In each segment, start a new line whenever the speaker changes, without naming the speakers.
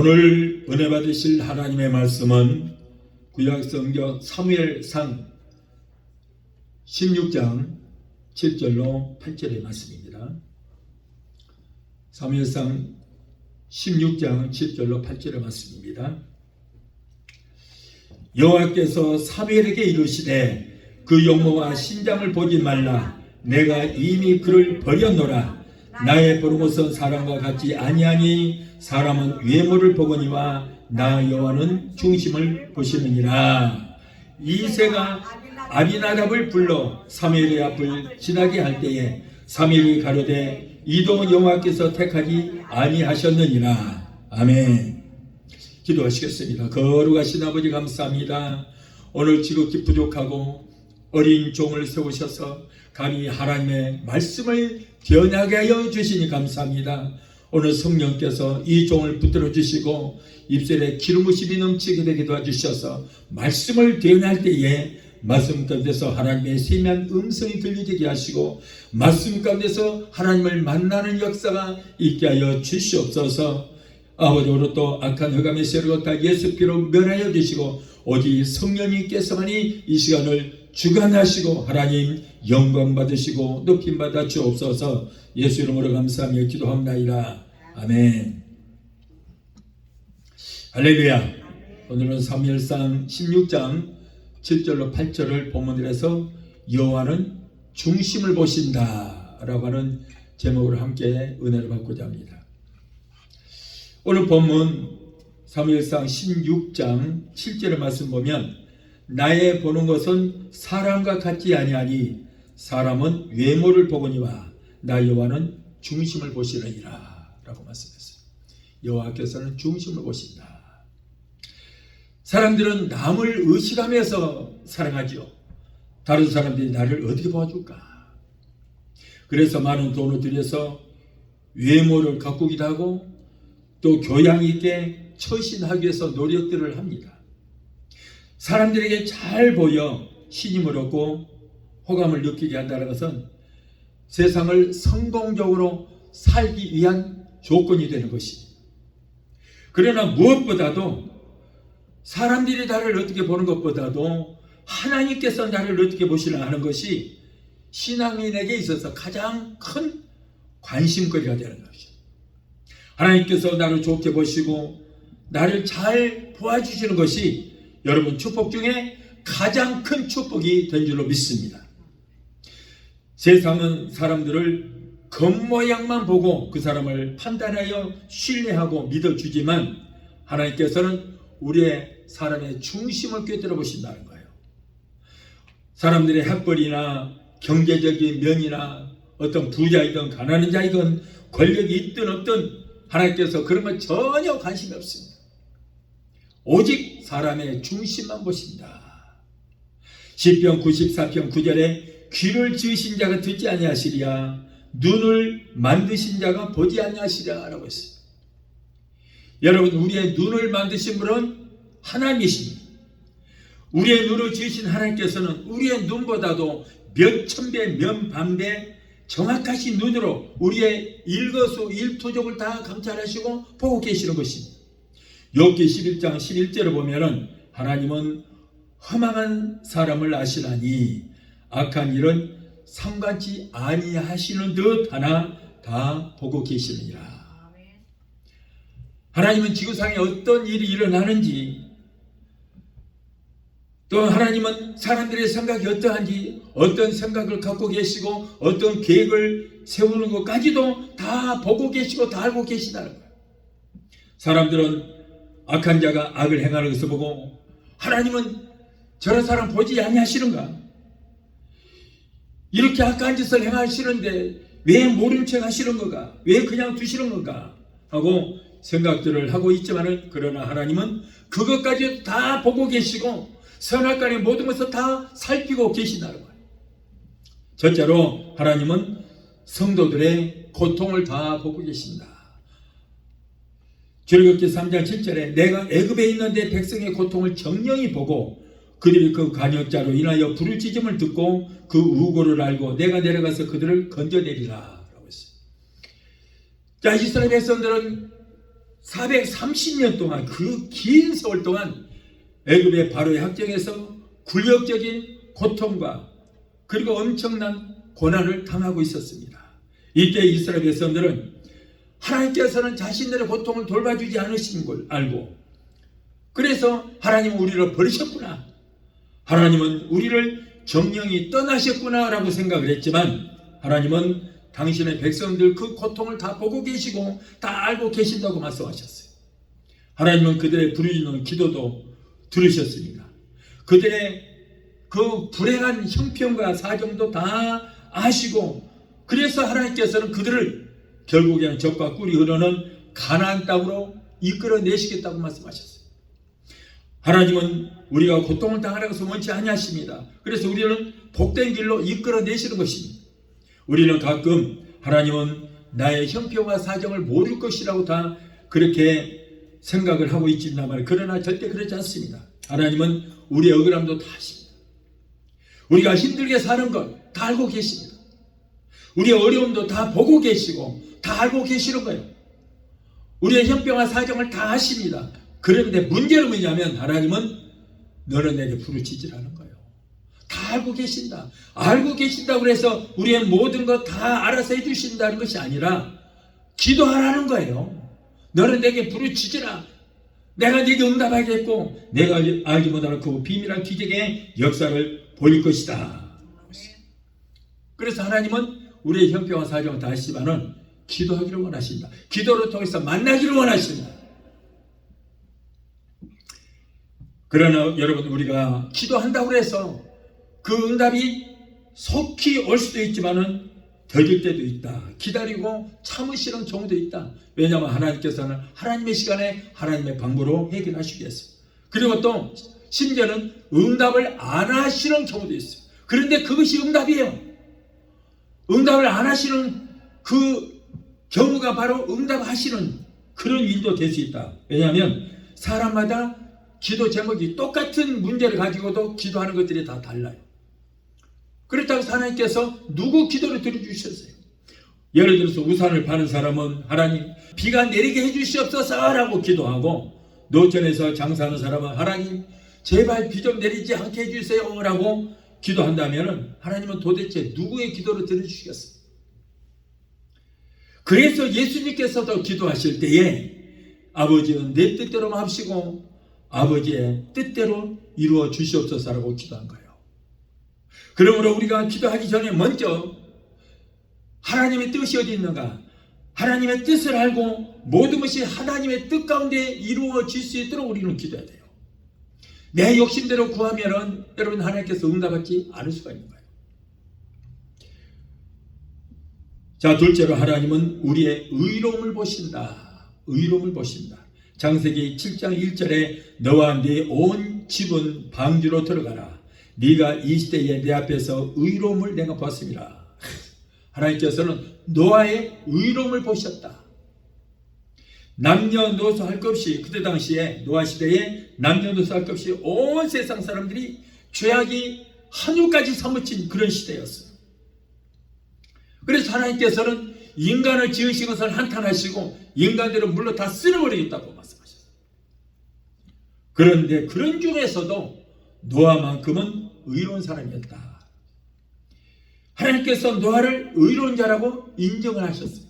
오늘 은혜 받으실 하나님의 말씀은 구약성경 사무엘상 16장 7절로 8절의 말씀입니다. 사무엘상 16장 7절로 8절의 말씀입니다. 여호와께서 사무엘에게 이르시되 그 용모와 신장을 보지 말라. 내가 이미 그를 버렸노라. 나의 보는 것은 사람과 같지 아니하니 사람은 외모를 보거니와 나 여호와는 중심을 보시느니라. 이새가 아비나답을 불러 사무엘의 앞을 지나게 할 때에 사무엘이 가로되 이도 여호와께서 택하지 아니하셨느니라. 아멘. 기도하시겠습니다. 거룩하신 아버지 감사합니다. 오늘 지극히 부족하고 어린 종을 세우셔서 감히 하나님의 말씀을 변하게 하여 주시니 감사합니다. 오늘 성령께서 이 종을 붙들어 주시고 입술에 기름부심이 넘치게 되게 도와주셔서 말씀을 변할 때에 말씀 가운데서 하나님의 세미한 음성이 들리게 하시고 말씀 가운데서 하나님을 만나는 역사가 있게 하여 주시옵소서. 아버지, 오늘 또 악한 흑암의 세력을 다 예수 피로 멸하여 주시고 오직 성령님께서만이 이 시간을 주관하시고 하나님 영광 받으시고 높임 받아 주옵소서. 예수 이름으로 감사하며 기도합나이다. 아멘. 할렐루야. 오늘은 사무엘상 16장 7절로 8절을 본문으로 해서 여호와는 중심을 보신다 라고 하는 제목으로 함께 은혜를 받고자 합니다. 오늘 본문 사무엘상 16장 7절의 말씀 보면 나의 보는 것은 사람과 같지 아니하니 사람은 외모를 보거니와 나 여호와는 중심을 보시느니라 라고 말씀했어요. 여호와께서는 중심을 보신다. 사람들은 남을 의식하면서 사랑하죠. 다른 사람들이 나를 어떻게 도와줄까. 그래서 많은 돈을 들여서 외모를 가꾸기도 하고 또 교양 있게 처신하기 위해서 노력들을 합니다. 사람들에게 잘 보여 신임을 얻고 호감을 느끼게 한다는 것은 세상을 성공적으로 살기 위한 조건이 되는 것입니다. 그러나 무엇보다도 사람들이 나를 어떻게 보는 것보다도 하나님께서 나를 어떻게 보시나 하는 것이 신앙인에게 있어서 가장 큰 관심거리가 되는 것이죠. 하나님께서 나를 좋게 보시고 나를 잘 도와주시는 것이 여러분 축복 중에 가장 큰 축복이 된 줄로 믿습니다. 세상은 사람들을 겉모양만 보고 그 사람을 판단하여 신뢰하고 믿어주지만 하나님께서는 우리의 사람의 중심을 꿰뚫어 보신다는 거예요. 사람들의 학벌이나 경제적인 면이나 어떤 부자이든 가난한 자이든 권력이 있든 없든 하나님께서 그런 건 전혀 관심이 없습니다. 오직 사람의 중심만 보신다. 시편 94편 9절에 귀를 지으신 자가 듣지 아니하시리야 눈을 만드신 자가 보지 아니하시리라 라고 했어요. 여러분, 우리의 눈을 만드신 분은 하나님이십니다. 우리의 눈을 지으신 하나님께서는 우리의 눈보다도 몇 천배 몇 반배 정확하신 눈으로 우리의 일거수 일투족을 다 감찰하시고 보고 계시는 것입니다. 욥기 11장 11절을 보면은 하나님은 허망한 사람을 아시나니 악한 일은 상관치 아니하시는 듯 하나 다 보고 계시느니라. 하나님은 지구상에 어떤 일이 일어나는지 또 하나님은 사람들의 생각이 어떠한지 어떤 생각을 갖고 계시고 어떤 계획을 세우는 것까지도 다 보고 계시고 다 알고 계시다는 거예요. 사람들은 악한 자가 악을 행하는 것을 보고 하나님은 저런 사람 보지 아니하시는가? 이렇게 악한 짓을 행하시는데 왜 모른 척 하시는 건가? 왜 그냥 두시는 건가? 하고 생각들을 하고 있지만은 그러나 하나님은 그것까지 다 보고 계시고 선악간의 모든 것을 다 살피고 계신다는 거예요. 첫째로 하나님은 성도들의 고통을 다 보고 계신다. 출애굽기 3장 7절에 내가 애굽에 있는데 백성의 고통을 정령히 보고 그들이 그 간역자로 인하여 부르짖음을 듣고 그 우고를 알고 내가 내려가서 그들을 건져내리라 라고 했어요. 자, 이스라엘 백성들은 430년 동안, 그 긴 세월 동안 애굽의 바로의 학정에서 굴욕적인 고통과 그리고 엄청난 고난을 당하고 있었습니다. 이때 이스라엘 백성들은 하나님께서는 자신들의 고통을 돌봐주지 않으신 걸 알고, 그래서 하나님은 우리를 버리셨구나, 하나님은 우리를 정령이 떠나셨구나 라고 생각을 했지만, 하나님은 당신의 백성들 그 고통을 다 보고 계시고 다 알고 계신다고 말씀하셨어요. 하나님은 그들의 부르짖는 기도도 들으셨습니다. 그들의 그 불행한 형편과 사정도 다 아시고, 그래서 하나님께서는 그들을 결국에는 젖과 꿀이 흐르는 가나안 땅으로 이끌어내시겠다고 말씀하셨어요. 하나님은 우리가 고통을 당하는 것을 원치 아니하십니다. 그래서 우리는 복된 길로 이끌어내시는 것입니다. 우리는 가끔 하나님은 나의 형편과 사정을 모를 것이라고 다 그렇게 생각을 하고 있지만, 그러나 절대 그렇지 않습니다. 하나님은 우리의 억울함도 다 아십니다. 우리가 힘들게 사는 것 다 알고 계십니다. 우리의 어려움도 다 보고 계시고 다 알고 계시는 거예요. 우리의 형편과 사정을 다 아십니다. 그런데 문제는 뭐냐면, 하나님은 너는 내게 부르짖으라는 거예요. 다 알고 계신다. 알고 계신다고 해서 우리의 모든 것 다 알아서 해주신다는 것이 아니라 기도하라는 거예요. 너는 내게 부르짖으라. 내가 네게 응답하겠고 내가 알지 못하는 그 비밀한 기적의 역사를 보일 것이다. 그래서 하나님은 우리의 형편과 사정을 다 아시지만은 기도하기를 원하십니다. 기도를 통해서 만나기를 원하십니다. 그러나 여러분, 우리가 기도한다고 해서 그 응답이 속히 올 수도 있지만은 더딜 때도 있다. 기다리고 참으시는 경우도 있다. 왜냐하면 하나님께서는 하나님의 시간에 하나님의 방법으로 해결하시기 위해서. 그리고 또 심지어는 응답을 안 하시는 경우도 있어요. 그런데 그것이 응답이에요. 응답을 안 하시는 그 경우가 바로 응답하시는 그런 일도 될 수 있다. 왜냐하면 사람마다 기도 제목이 똑같은 문제를 가지고도 기도하는 것들이 다 달라요. 그렇다고 하나님께서 누구 기도를 들어주셨어요? 예를 들어서 우산을 파는 사람은 하나님 비가 내리게 해주시옵소서 라고 기도하고, 노천에서 장사하는 사람은 하나님 제발 비 좀 내리지 않게 해주세요 라고 기도한다면 하나님은 도대체 누구의 기도를 들어주시겠어요? 그래서 예수님께서도 기도하실 때에 아버지는 내 뜻대로 마옵시고 아버지의 뜻대로 이루어 주시옵소서라고 기도한 거예요. 그러므로 우리가 기도하기 전에 먼저 하나님의 뜻이 어디 있는가, 하나님의 뜻을 알고 모든 것이 하나님의 뜻 가운데 이루어질 수 있도록 우리는 기도해야 돼요. 내 욕심대로 구하면은 여러분 하나님께서 응답받지 않을 수가 있는 거예요. 자, 둘째로 하나님은 우리의 의로움을 보신다. 의로움을 보신다. 창세기 7장 1절에 너와 네 온 집은 방주로 들어가라. 네가 이 시대에 내 앞에서 의로움을 내가 보았습니다. 하나님께서는 노아의 의로움을 보셨다. 남녀노소 할 것 없이, 그때 당시에 노아 시대에 남녀노소 할 것 없이 온 세상 사람들이 죄악이 한유까지 사무친 그런 시대였어요. 그래서 하나님께서는 인간을 지으신 것을 한탄하시고 인간들은 물로 다 쓸어버리겠다고 말씀하셨어요. 그런데 그런 중에서도 노아만큼은 의로운 사람이었다. 하나님께서 노아를 의로운 자라고 인정을 하셨어요.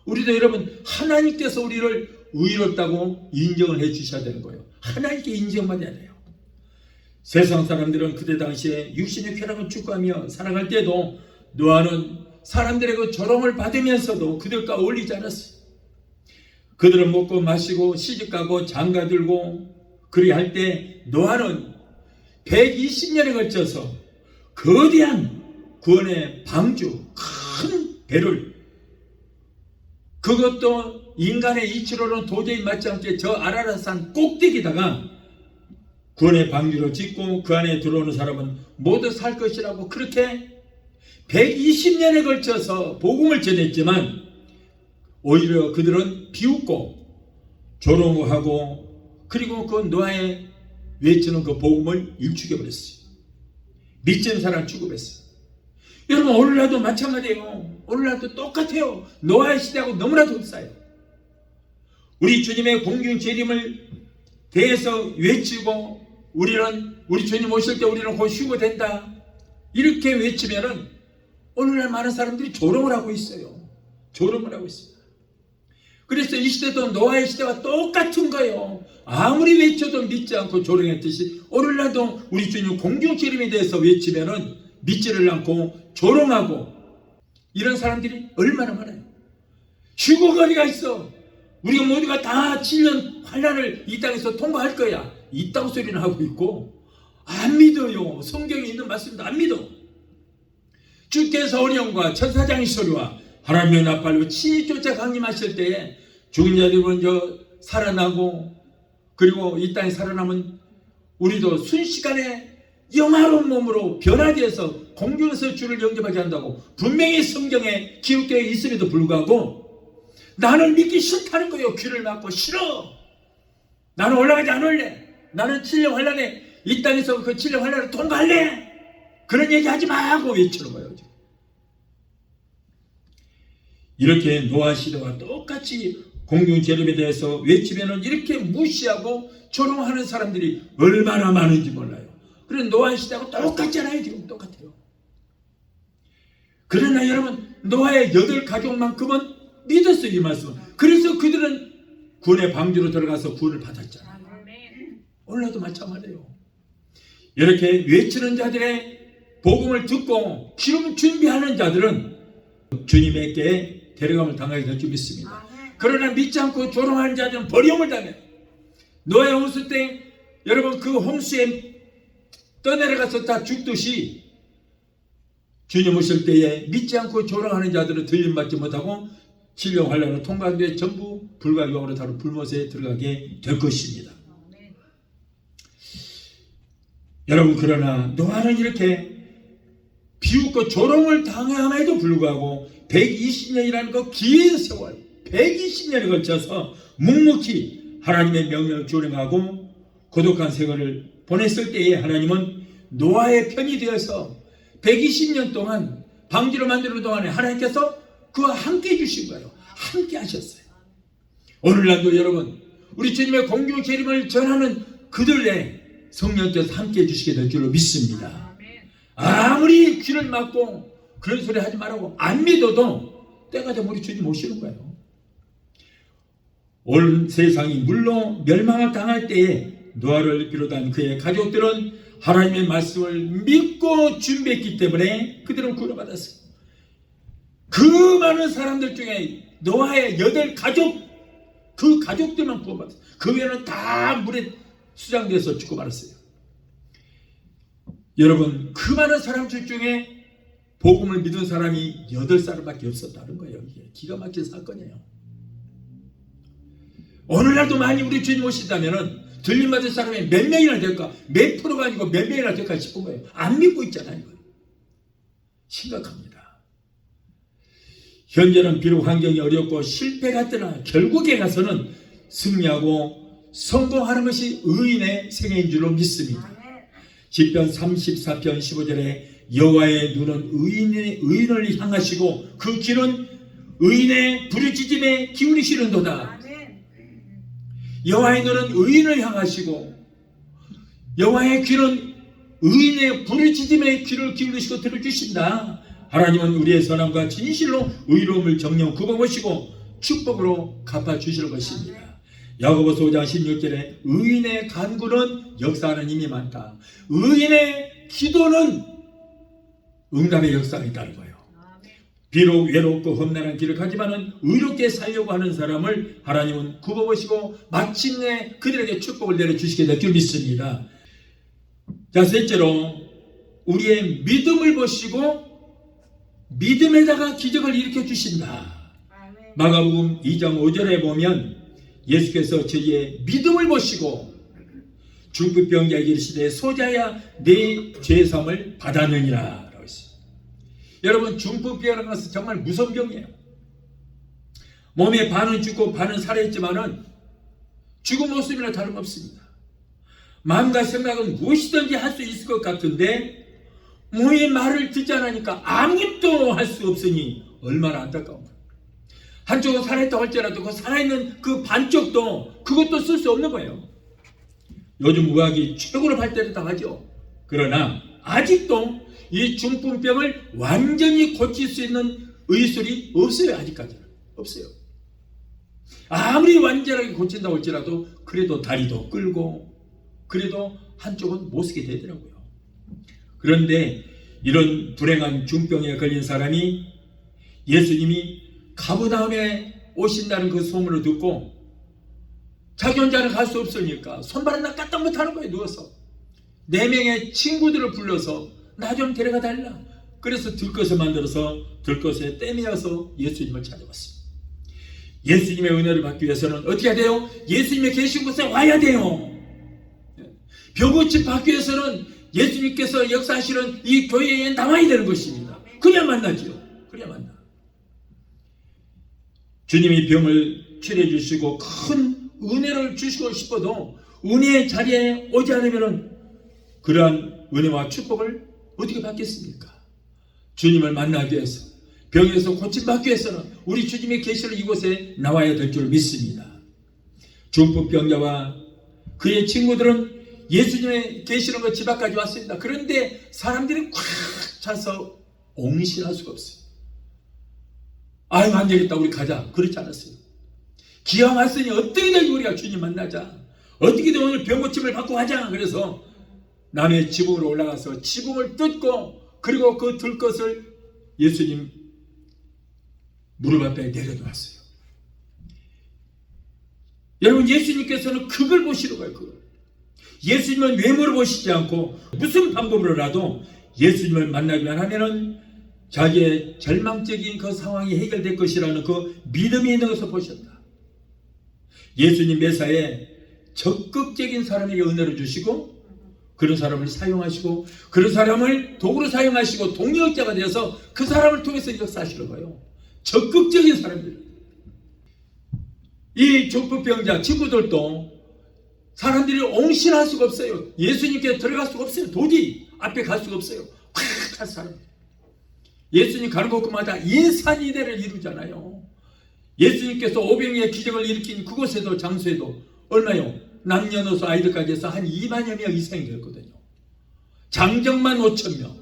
우리도 여러분 하나님께서 우리를 의롭다고 인정을 해 주셔야 되는 거예요. 하나님께 인정받아야 돼요. 세상 사람들은 그때 당시에 육신의 쾌락을 추구하며 살아갈 때도 노아는 사람들의 그 조롱을 받으면서도 그들과 어울리지 않았어요. 그들은 먹고 마시고 시집가고 장가들고 그리 할 때 노아는 120년에 걸쳐서 거대한 구원의 방주, 큰 배를, 그것도 인간의 이치로는 도저히 맞지 않게 저 아라라산 꼭대기다가 구원의 방주로 짓고 그 안에 들어오는 사람은 모두 살 것이라고 그렇게 120년에 걸쳐서 복음을 전했지만 오히려 그들은 비웃고 조롱하고 그리고 그 노아의 외치는 그 복음을 일축해버렸어요. 믿지는 사람 취급했어요. 여러분 오늘날도 마찬가지예요. 오늘날도 똑같아요. 노아의 시대하고 너무나도 흡사해요. 우리 주님의 공중 재림을 대해서 외치고 우리 주님 오실 때 우리는 곧 쉬고 된다, 이렇게 외치면은 오늘날 많은 사람들이 조롱을 하고 있어요. 조롱을 하고 있습니다. 그래서 이 시대도 노아의 시대와 똑같은 거예요. 아무리 외쳐도 믿지 않고 조롱했듯이 오늘날도 우리 주님 공중 재림에 대해서 외치면은 믿지를 않고 조롱하고, 이런 사람들이 얼마나 많아요. 휴거가 어디가 있어? 우리가 모두가 다 7년 환란을 이 땅에서 통과할 거야, 이따구 소리는 하고 있고 안 믿어요. 성경에 있는 말씀도 안 믿어. 주께서 어려움과 천사장의 소리와 하나님의 나팔로 친히 쫓아 강림하실 때에 죽은 자들이 먼저 살아나고, 그리고 이 땅에 살아남은 우리도 순식간에 영화로운 몸으로 변화되어서 공중에서 주를 영접하게 한다고 분명히 성경에 기록되어 있음에도 불구하고 나는 믿기 싫다는 거예요. 귀를 막고 싫어, 나는 올라가지 않을래, 나는 7년 환란에 이 땅에서 그 7년 환란을 통과할래, 그런 얘기 하지 마 하고 외치는 거예요. 이렇게 노아 시대와 똑같이 공중 재림에 대해서 외치면은 이렇게 무시하고 조롱하는 사람들이 얼마나 많은지 몰라요. 그런 노아 시대하고 똑같잖아요. 지금 똑같아요. 그러나 여러분, 노아의 8가족만큼은 믿었어요, 이 말씀. 그래서 그들은 구원의 방주로 들어가서 구원을 받았잖아요. 오늘도 마찬가지예요. 이렇게 외치는 자들의 복음을 듣고 기름 준비하는 자들은 주님에게 데려감을 당하게 될 줄 믿습니다. 그러나 믿지 않고 조롱하는 자들은 버림을 당해요. 노아의 홍수 때 여러분 그 홍수에 떠내려가서 다 죽듯이 주님 오실 때에 믿지 않고 조롱하는 자들은 들림받지 못하고 7년 환란을 통과한 뒤에 전부 불과 유황으로 다룬 불못에 들어가게 될 것입니다. 여러분, 그러나 노아는 이렇게 비웃고 조롱을 당함에도 불구하고 120년이라는 그 긴 세월, 120년에 걸쳐서 묵묵히 하나님의 명령을 준행하고 고독한 세월을 보냈을 때에 하나님은 노아의 편이 되어서 120년 동안 방주를 만드는 동안에 하나님께서 그와 함께 해주신 거예요. 함께 하셨어요. 오늘날도 여러분, 우리 주님의 공중 재림을 전하는 그들의 성령께서 함께 해주시게 될 줄로 믿습니다. 아무리 귀를 막고 그런 소리 하지 말라고 안 믿어도 때가 되면 우리 주님 오시는 거예요. 온 세상이 물로 멸망을 당할 때에 노아를 비롯한 그의 가족들은 하나님의 말씀을 믿고 준비했기 때문에 그들은 구원받았어요. 그 많은 사람들 중에 노아의 8가족, 그 가족들만 구원받았어요. 그 외에는 다 물에 수장돼서 죽고 말았어요. 여러분, 그 많은 사람들 중에 복음을 믿은 사람이 8사람밖에 없었다는 거예요. 이게 기가 막힌 사건이에요. 오늘날도 많이 우리 주님 오신다면은 들림받은 사람이 몇 명이나 될까, 몇 프로가 아니고 몇 명이나 될까 싶은 거예요. 안 믿고 있잖아요. 이거. 심각합니다. 현재는 비록 환경이 어렵고 실패가 뜨나 결국에 가서는 승리하고 성공하는 것이 의인의 생애인 줄로 믿습니다. 시편 34편 15절에 여호와의 눈은 의인을 향하시고 그 귀는 의인의 부르짖음에 기울이시는도다. 여호와의 눈은 의인을 향하시고 여호와의 귀는 의인의 부르짖음에 귀를 기울이시고 들어주신다. 하나님은 우리의 선함과 진실로 의로움을 정령 굽어보시고 축복으로 갚아주실 것입니다. 야고보서 5장 16절에 의인의 간구는 역사하는 힘이 많다. 의인의 기도는 응답의 역사가 있다는 거예요. 비록 외롭고 험난한 길을 가지만은 의롭게 살려고 하는 사람을 하나님은 굽어보시고 마침내 그들에게 축복을 내려주시게 될 줄 믿습니다. 자, 셋째로 우리의 믿음을 보시고 믿음에다가 기적을 일으켜 주신다. 마가복음 2장 5절에 보면 예수께서 저희의 믿음을 보시고 중풍병자에게 이르시되 소자야 네 죄사함을 받았느니라 라고 했어요. 여러분, 중풍병이라는 것은 정말 무서운 병이에요. 몸의 반은 죽고 반은 살아있지만은 죽은 모습이나 다름없습니다. 마음과 생각은 무엇이든지 할 수 있을 것 같은데 몸의 말을 듣지 않으니까 아무것도 할 수 없으니 얼마나 안타까운가. 한쪽은 살아있다고 할지라도 그 살아있는 그 반쪽도 그것도 쓸 수 없는 거예요. 요즘 의학이 최고로 발달했다고 하죠. 그러나 아직도 이 중풍병을 완전히 고칠 수 있는 의술이 없어요. 아직까지는 없어요. 아무리 완전하게 고친다고 할지라도 그래도 다리도 끌고 그래도 한쪽은 못 쓰게 되더라고요. 그런데 이런 불행한 중병에 걸린 사람이 예수님이 가버나움에 오신다는 그 소문을 듣고 자기 혼자는 갈 수 없으니까 손발은 나 까딱 못하는 거예요. 누워서 4명의 친구들을 불러서 나 좀 데려가 달라. 그래서 들것을 만들어서 들것에 떼매어서 예수님을 찾아왔습니다. 예수님의 은혜를 받기 위해서는 어떻게 해야 돼요? 예수님의 계신 곳에 와야 돼요. 병고침 받기 위해서는 예수님께서 역사하시는 이 교회에 나와야 되는 것입니다. 그래야 만나죠. 그래야 만나. 주님이 병을 치료해 주시고 큰 은혜를 주시고 싶어도 은혜의 자리에 오지 않으면 그러한 은혜와 축복을 어떻게 받겠습니까? 주님을 만나기 위해서 병에서 고침받기 위해서는 우리 주님의 계시를 이곳에 나와야 될 줄 믿습니다. 중풍병자와 그의 친구들은 예수님의 계시는 것 집 앞까지 왔습니다. 그런데 사람들이 꽉 차서 옹신할 수가 없어요. 아유 안 되겠다 우리 가자. 그렇지 않았어요. 기왕 왔으니 어떻게든 우리가 주님 만나자. 어떻게든 오늘 병고침을 받고 가자. 그래서 남의 지붕으로 올라가서 지붕을 뜯고 그리고 그 들것을 예수님 무릎 앞에 내려놓았어요. 여러분 예수님께서는 그걸 보시는 거예요. 그걸. 예수님은 외모를 보시지 않고 무슨 방법으로라도 예수님을 만나기만 하면은 자기의 절망적인 그 상황이 해결될 것이라는 그 믿음이 있는 것을 보셨다. 예수님 매사에 적극적인 사람에게 은혜를 주시고 그런 사람을 사용하시고 그런 사람을 도구로 사용하시고 동력자가 되어서 그 사람을 통해서 역사하시는 거예요. 적극적인 사람들. 이 중풍병자 친구들도 사람들이 옹신할 수가 없어요. 예수님께 들어갈 수가 없어요. 도저히 앞에 갈 수가 없어요. 꽉 찰 사람. 예수님 가는 곳마다 인산이대를 이루잖아요. 예수님께서 오병이의 기적을 일으킨 그곳에도 장소에도 얼마요? 남녀노소 아이들까지 해서 한 2만여 명 이상이 됐거든요. 장정만 5천 명.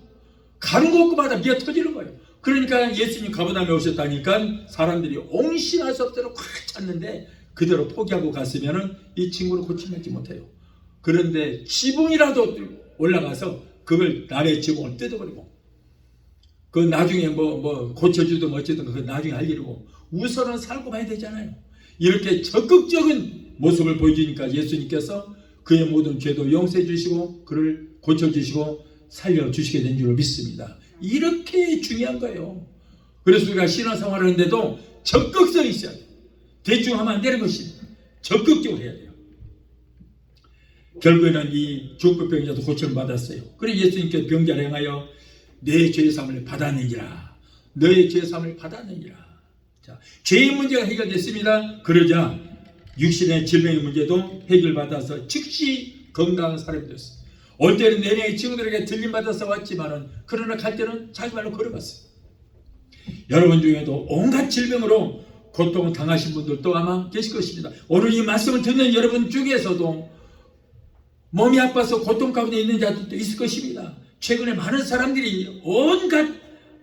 가는 곳마다 미어 터지는 거예요. 그러니까 예수님 가버나움에 오셨다니까 사람들이 옹신할 수 없도록 꽉 찼는데 그대로 포기하고 갔으면 이 친구를 고침받지 못해요. 그런데 지붕이라도 올라가서 그걸 남의 지붕을 뜯어버리고 그 나중에 뭐 고쳐주든 어쨌든 그 나중에 할 일이고 우선은 살고 봐야 되잖아요. 이렇게 적극적인 모습을 보여주니까 예수님께서 그의 모든 죄도 용서해 주시고 그를 고쳐주시고 살려주시게 된 줄 믿습니다. 이렇게 중요한 거예요. 그래서 우리가 신앙생활을 하는데도 적극성이 있어야 돼요. 대충 하면 안 되는 것입니다. 적극적으로 해야 돼요. 결국에는 이 중풍병자도 고침을 받았어요. 그래서 예수님께서 병자를 향하여 내 죄사함을 받아내니라. 너의 죄사함을 받아내니라. 자, 죄의 문제가 해결됐습니다. 그러자 육신의 질병의 문제도 해결받아서 즉시 건강한 사람이 됐어요. 올 때는 4명의 친구들에게 들림받아서 왔지만은 그러나 갈 때는 자기 말로 걸어갔어요. 여러분 중에도 온갖 질병으로 고통을 당하신 분들도 아마 계실 것입니다. 오늘 이 말씀을 듣는 여러분 중에서도 몸이 아파서 고통 가운데 있는 자들도 있을 것입니다. 최근에 많은 사람들이 온갖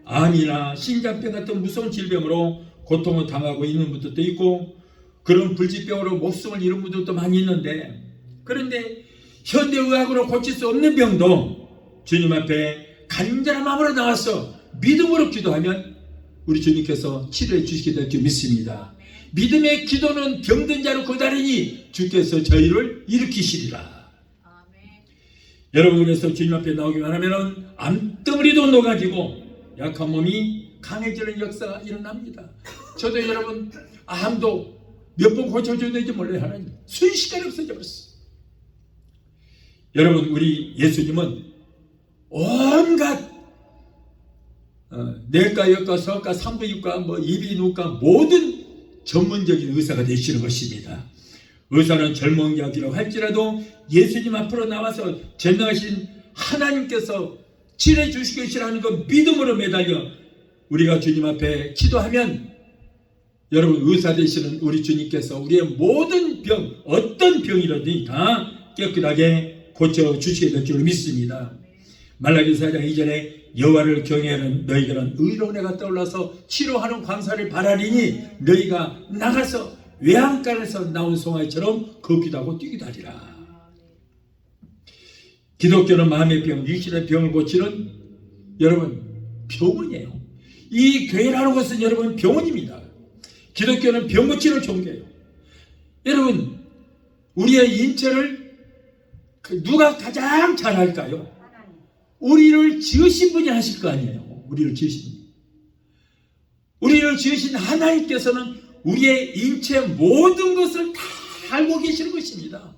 암이나 심장병 같은 무서운 질병으로 고통을 당하고 있는 분들도 있고 그런 불치병으로 목숨을 잃은 분들도 많이 있는데 그런데 현대의학으로 고칠 수 없는 병도 주님 앞에 간절한 마음으로 나와서 믿음으로 기도하면 우리 주님께서 치료해 주시게 될 줄 믿습니다. 믿음의 기도는 병든 자로 고다르니 주께서 저희를 일으키시리라. 여러분 그래서 주님 앞에 나오기만 하면 암덩어리도 녹아지고 약한 몸이 강해지는 역사가 일어납니다. 저도 여러분 암도 몇 번 고쳐줬는지 몰라요. 하나님 순식간에 없어져 버렸어요. 여러분 우리 예수님은 온갖 내과, 여과, 성과, 산부인과, 이비인후과 모든 전문적인 의사가 되시는 것입니다. 의사는 젊은 이야기라고 할지라도 예수님 앞으로 나와서 전능하신 하나님께서 치료해 주시겠시라는 그 믿음으로 매달려 우리가 주님 앞에 기도하면 여러분, 의사 되시는 우리 주님께서 우리의 모든 병, 어떤 병이라든지 다 깨끗하게 고쳐주시게 될 줄 믿습니다. 말라기 4장 2절에 여호와를 경외하는 너희들은 의로운 해가 떠올라서 치료하는 광사를 바라리니 너희가 나가서 외양간에서 나온 송아지처럼 걷기도 하고 뛰기도 하리라. 기독교는 마음의 병, 육신의 병을 고치는 여러분 병원이에요. 이 교회라는 것은 여러분 병원입니다. 기독교는 병 고치는 종교예요. 여러분, 우리의 인체를 누가 가장 잘 할까요? 우리를 지으신 분이 하실 거 아니에요. 우리를 지으신 분. 우리를 지으신 하나님께서는 우리의 인체 모든 것을 다 알고 계시는 것입니다.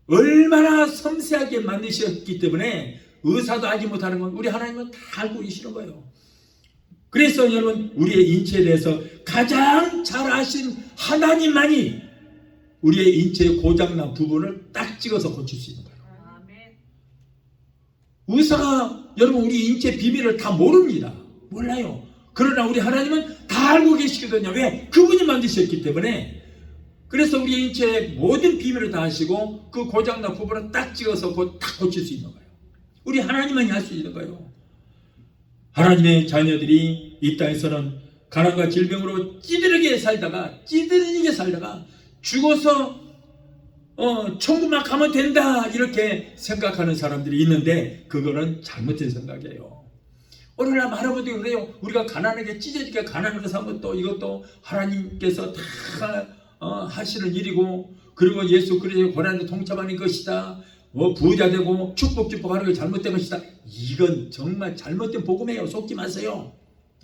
얼마나 섬세하게 만드셨기 때문에 의사도 알지 못하는 건 우리 하나님은 다 알고 계시는 거예요. 그래서 여러분, 우리의 인체에 대해서 가장 잘 아신 하나님만이 우리의 인체의 고장난 부분을 딱 찍어서 고칠 수 있는 거예요. 의사가 여러분 우리 인체 비밀을 다 모릅니다. 몰라요. 그러나 우리 하나님은 다 알고 계시거든요. 왜? 그분이 만드셨기 때문에. 그래서 우리 인체의 모든 비밀을 다 아시고 그 고장난 부분을 딱 찍어서 딱 고칠 수 있는 거예요. 우리 하나님만이 할 수 있는 거예요. 하나님의 자녀들이 이 땅에서는 가난과 질병으로 찌들게 살다가 죽어서 천국만 가면 된다 이렇게 생각하는 사람들이 있는데 그거는 잘못된 생각이에요. 오늘날 많은 분들이 그래요. 우리가 가난하게 찢어지게 가난하게 산 것도 이것도 하나님께서 다 하시는 일이고, 그리고 예수 그리스도의 고난에 동참하는 것이다. 부자 되고 축복하는 게 잘못된 것이다. 이건 정말 잘못된 복음이에요. 속지 마세요.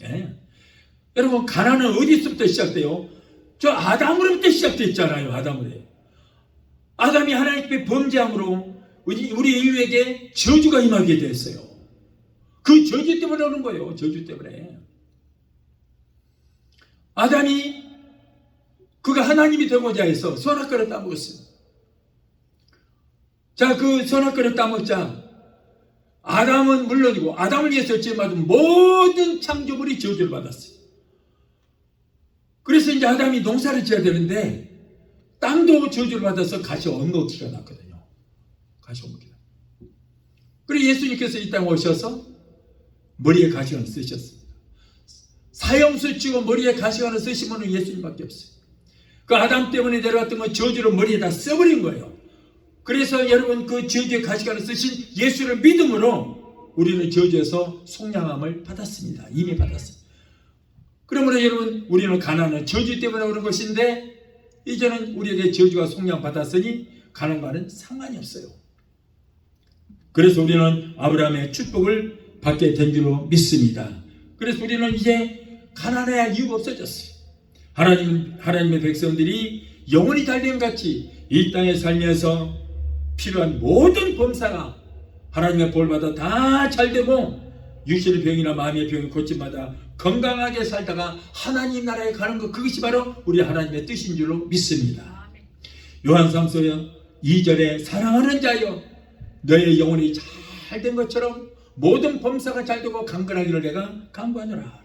예. 여러분, 가난은 어디서부터 시작돼요? 저 아담으로부터 시작됐잖아요. 아담이 하나님께 범죄함으로 우리 인류에게 저주가 임하게 됐어요. 그 저주 때문에 오는 거예요. 저주 때문에. 아담이 그가 하나님이 되고자 해서 선악과를 따먹었어요. 자, 그 선악과를 따먹자 아담은 물론이고 아담을 위해서 지음받은 모든 창조물이 저주를 받았어요. 그래서 이제 아담이 농사를 지어야 되는데 땅도 저주를 받아서 가시 엉겅퀴가 났거든요. 가시 엉겅퀴가. 그리고 예수님께서 이 땅에 오셔서 머리에 가시관을 쓰셨습니다. 사형수 치고 머리에 가시관을 쓰신 분은 예수님밖에 없어요. 그 아담 때문에 내려왔던 건 저주를 머리에다 써버린 거예요. 그래서 여러분, 그 저주의 가시관을 쓰신 예수를 믿음으로 우리는 저주에서 속량함을 받았습니다. 이미 받았습니다. 그러므로 여러분, 우리는 가난은 저주 때문에 오는 것인데 이제는 우리에게 저주가 속량받았으니 가난과는 상관이 없어요. 그래서 우리는 아브라함의 축복을 받게 된 줄로 믿습니다. 그래서 우리는 이제 가난해야 할 이유가 없어졌어요. 하나님의 백성들이 영원히 달됨 같이 이 땅에 살면서 필요한 모든 범사가 하나님의 볼받아 다 잘되고 육신의 병이나 마음의 병이 고침받아 건강하게 살다가 하나님 나라에 가는 것, 그것이 바로 우리 하나님의 뜻인 줄로 믿습니다. 요한삼서 2절에 사랑하는 자여 너의 영혼이 잘된 것처럼 모든 범사가 잘되고 강건하기를 내가 간구하노라.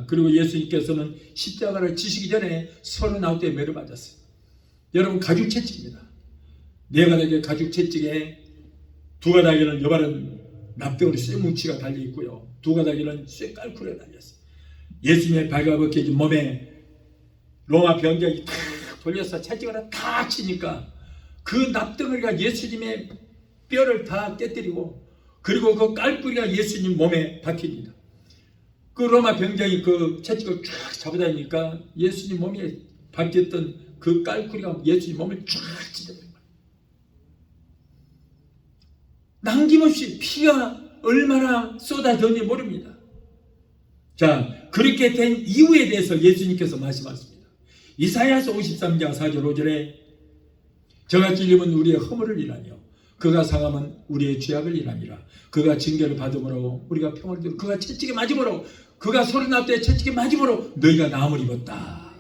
그리고 예수님께서는 십자가를 지시기 전에 39대의 매를 맞았어요. 여러분, 가죽 채찍입니다. 네 가닥의 가죽 채찍에 두 가닥에는 여바른 납대으로 쇠뭉치가 달려있고요, 두 가닥에는 쇠깔쿨이 달렸어요. 예수님의 발가벗겨진 몸에 로마 병정이 탁 돌려서 채찍을 다 치니까 그 납덩어리가 예수님의 뼈를 다 깨뜨리고, 그리고 그 깔뿌리가 예수님 몸에 박힙니다. 그 로마 병정이 그 채찍을 쫙 잡아다니니까 예수님 몸에 박혔던 그 깔뿌리가 예수님 몸을 쫙 찢어버린 거예요. 남김없이 피가 얼마나 쏟아졌는지 모릅니다. 자, 그렇게 된 이유에 대해서 예수님께서 말씀하십니다. 이사야서 53장 4절 5절에 저가 찔림은 우리의 허물을 인하며 그가 상함은 우리의 죄악을 인함이라. 그가 징계를 받음으로 우리가 평을 얻고 그가 채찍에 맞음으로, 그가 소리날 때 채찍에 맞음으로 너희가 나음을 입었다.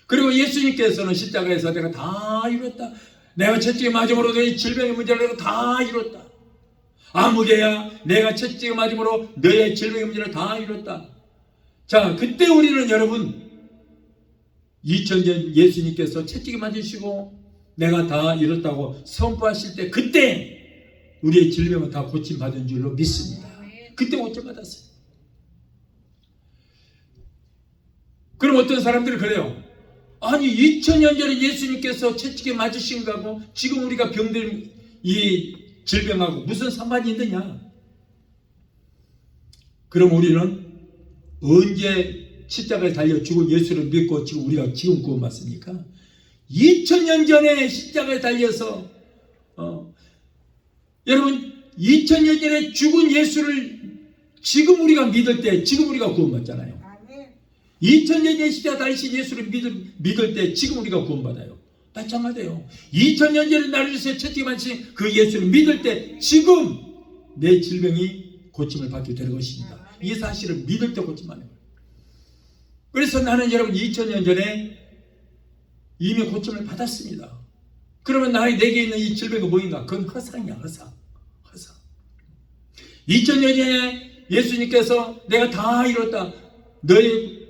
그리고 예수님께서는 십자가에서 내가 다 이뤘다, 내가 채찍에 맞음으로 너희 질병의 문제를 다 이뤘다, 아무개야 내가 채찍에 맞음으로 너의 질병의 문제를 다 이뤘다. 자, 그때 우리는 여러분 2000년 예수님께서 채찍에 맞으시고 내가 다 이뤘다고 선포하실 때 그때 우리의 질병은 다 고침받은 줄로 믿습니다. 그때 고침받았어요. 그럼 어떤 사람들이 그래요. 아니 2000년 전에 예수님께서 채찍에 맞으신 거하고 지금 우리가 병든 이 질병하고 무슨 상관이 있느냐. 그럼 우리는 언제 십자가에 달려 죽은 예수를 믿고 지금 우리가 지금 구원받습니까? 2000년 전에 십자가에 달려서 여러분 2000년 전에 죽은 예수를 지금 우리가 믿을 때 지금 우리가 구원받잖아요. 2000년 전에 십자가에 달리신 예수를 믿을 때 지금 우리가 구원받아요. 마찬가지예요. 2000년 전에 나를 위해서 채찍에 맞으신 그 예수를 믿을 때 지금 내 질병이 고침을 받게 되는 것입니다. 이 사실을 믿을 때 고침받는 거예요. 그래서 나는 여러분 2000년 전에 이미 고침을 받았습니다. 그러면 내게 있는 이 질병이 뭐인가? 그건 허상이야. 허상. 2000년 전에 예수님께서 내가 다 이뤘다. 너의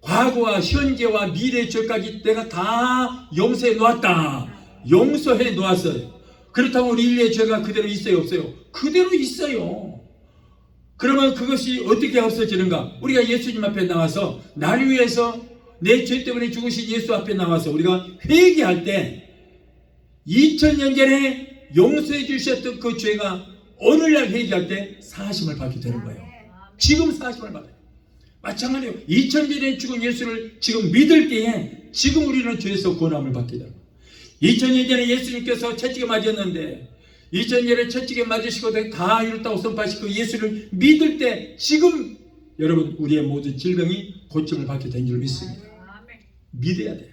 과거와 현재와 미래의 죄까지 내가 다 용서해 놓았다. 용서해 놓았어요. 그렇다면 우리 인류의 죄가 그대로 있어요? 없어요? 그대로 있어요. 그러면 그것이 어떻게 없어지는가? 우리가 예수님 앞에 나와서 나를 위해서 내 죄 때문에 죽으신 예수 앞에 나와서 우리가 회개할 때 2000년 전에 용서해 주셨던 그 죄가 오늘날 회개할 때 사하심을 받게 되는 거예요. 지금 사하심을 받아요. 마찬가지예요. 2000년 전에 죽은 예수를 지금 믿을 때에 지금 우리는 죄에서 구원함을 받게 됩니다. 2000년 전에 예수님께서 채찍에 맞았는데 2000년 전에 채찍에 맞으시고 다 이뤘다고 선포하신 그 예수를 믿을 때 지금 여러분 우리의 모든 질병이 고침을 받게 된 줄 믿습니다. 믿어야 돼.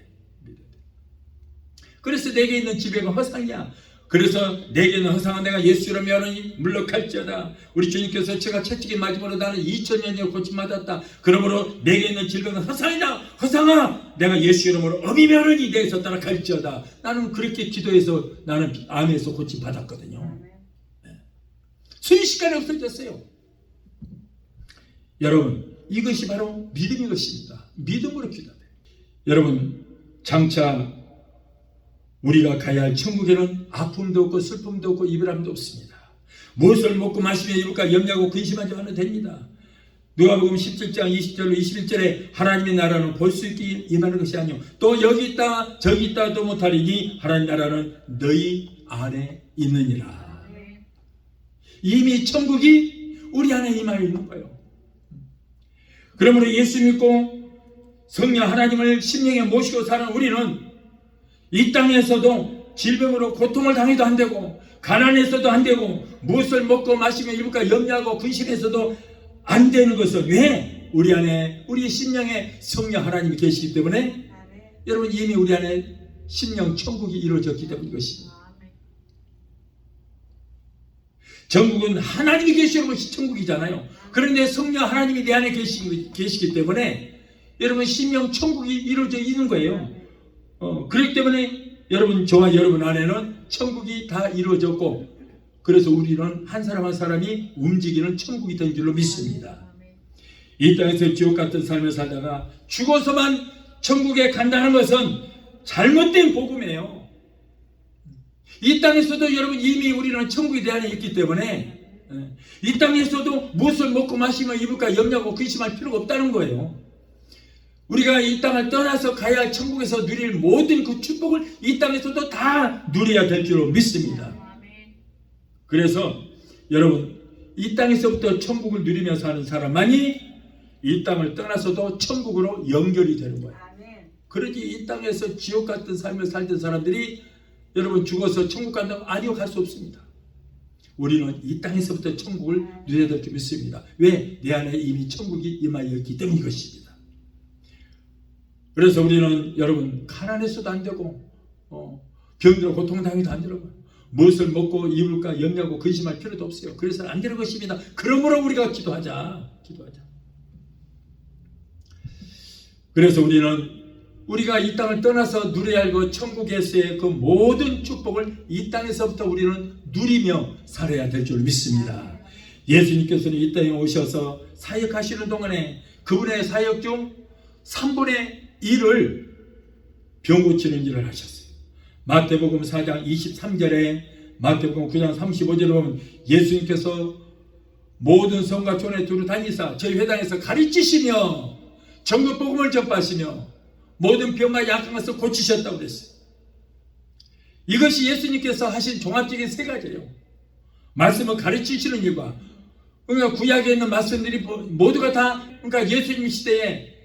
그래서 내게 있는 질병은 허상이야. 그래서 내게 있는 허상은 내가 예수로 면하니 물러갈지어다. 우리 주님께서 제가 채찍에 맞음으로 나는 2000년 전에 고침받았다. 그러므로 내게 있는 질병은 허상이다. 허상아, 내가 예수 이름으로 어미 면하니 내게서 따라갈지어다. 나는 그렇게 기도해서 나는 암에서 고침받았거든요. 순식간에 없어졌어요. 여러분, 이것이 바로 믿음의 것입니다. 믿음으로 기도해야 돼요. 여러분, 장차 우리가 가야 할 천국에는 아픔도 없고 슬픔도 없고 이별함도 없습니다. 무엇을 먹고 마시며 입을까 염려하고 근심하지 않아도 됩니다. 누가복음 17장 20절로 21절에 하나님의 나라는 볼 수 있게 임하는 것이 아니요 또 여기 있다 저기 있다도 못하리니 하나님 나라는 너희 안에 있느니라. 이미 천국이 우리 안에 임하여 있는 거예요. 그러므로 예수 믿고 성령 하나님을 심령에 모시고 사는 우리는 이 땅에서도 질병으로 고통을 당해도 안 되고 가난해서도 안 되고 무엇을 먹고 마시며 입을까 염려하고 근심해서도 안 되는 것은 왜? 우리 안에 우리 심령에 성령 하나님이 계시기 때문에 여러분 이미 우리 안에 심령 천국이 이루어졌기 때문인 것입니다. 천국은 하나님이 계시는 것이 천국이잖아요. 그런데 성령 하나님이 내 안에 계시기 때문에 여러분 심령 천국이 이루어져 있는 거예요. 그렇기 때문에 여러분 저와 여러분 안에는 천국이 다 이루어졌고 그래서 우리는 한 사람 한 사람이 움직이는 천국이 된 줄로 믿습니다. 이 땅에서 지옥 같은 삶을 살다가 죽어서만 천국에 간다는 것은 잘못된 복음이에요. 이 땅에서도 여러분 이미 우리는 천국이 내 안에 있기 때문에 이 땅에서도 무엇을 먹고 마시며 입을까 염려하고 근심할 필요가 없다는 거예요. 우리가 이 땅을 떠나서 가야 할 천국에서 누릴 모든 그 축복을 이 땅에서도 다 누려야 될 줄로 믿습니다. 그래서 여러분 이 땅에서부터 천국을 누리며 사는 사람만이 이 땅을 떠나서도 천국으로 연결이 되는 거예요. 그러지 이 땅에서 지옥 같은 삶을 살던 사람들이 여러분 죽어서 천국 간다고 아니요 갈 수 없습니다. 우리는 이 땅에서부터 천국을 누려야 될 줄 믿습니다. 왜? 내 안에 이미 천국이 임하여 있기 때문인 것입니다. 그래서 우리는 여러분 가난해서도 안 되고 병들어 고통당해도 안 되고 무엇을 먹고 입을까 염려하고 근심할 필요도 없어요. 그래서 안 되는 것입니다. 그러므로 우리가 기도하자. 그래서 우리가 이 땅을 떠나서 누려야 할 그 천국에서의 그 모든 축복을 이 땅에서부터 우리는 누리며 살아야 될 줄 믿습니다. 예수님께서는 이 땅에 오셔서 사역하시는 동안에 그분의 사역 중 3분의 1을 병 고치는 일을 하셨어요. 마태복음 4장 23절에 마태복음 9장 35절에 보면 예수님께서 모든 성과 촌에 두루 다니사 저희 회당에서 가르치시며 전국 복음을 전파하시며 모든 병과 약한 것을 고치셨다고 그랬어요. 이것이 예수님께서 하신 종합적인 세 가지예요. 말씀을 가르치시는 일과, 그러니까 구약에 있는 말씀들이 모두가 다, 그러니까 예수님 시대에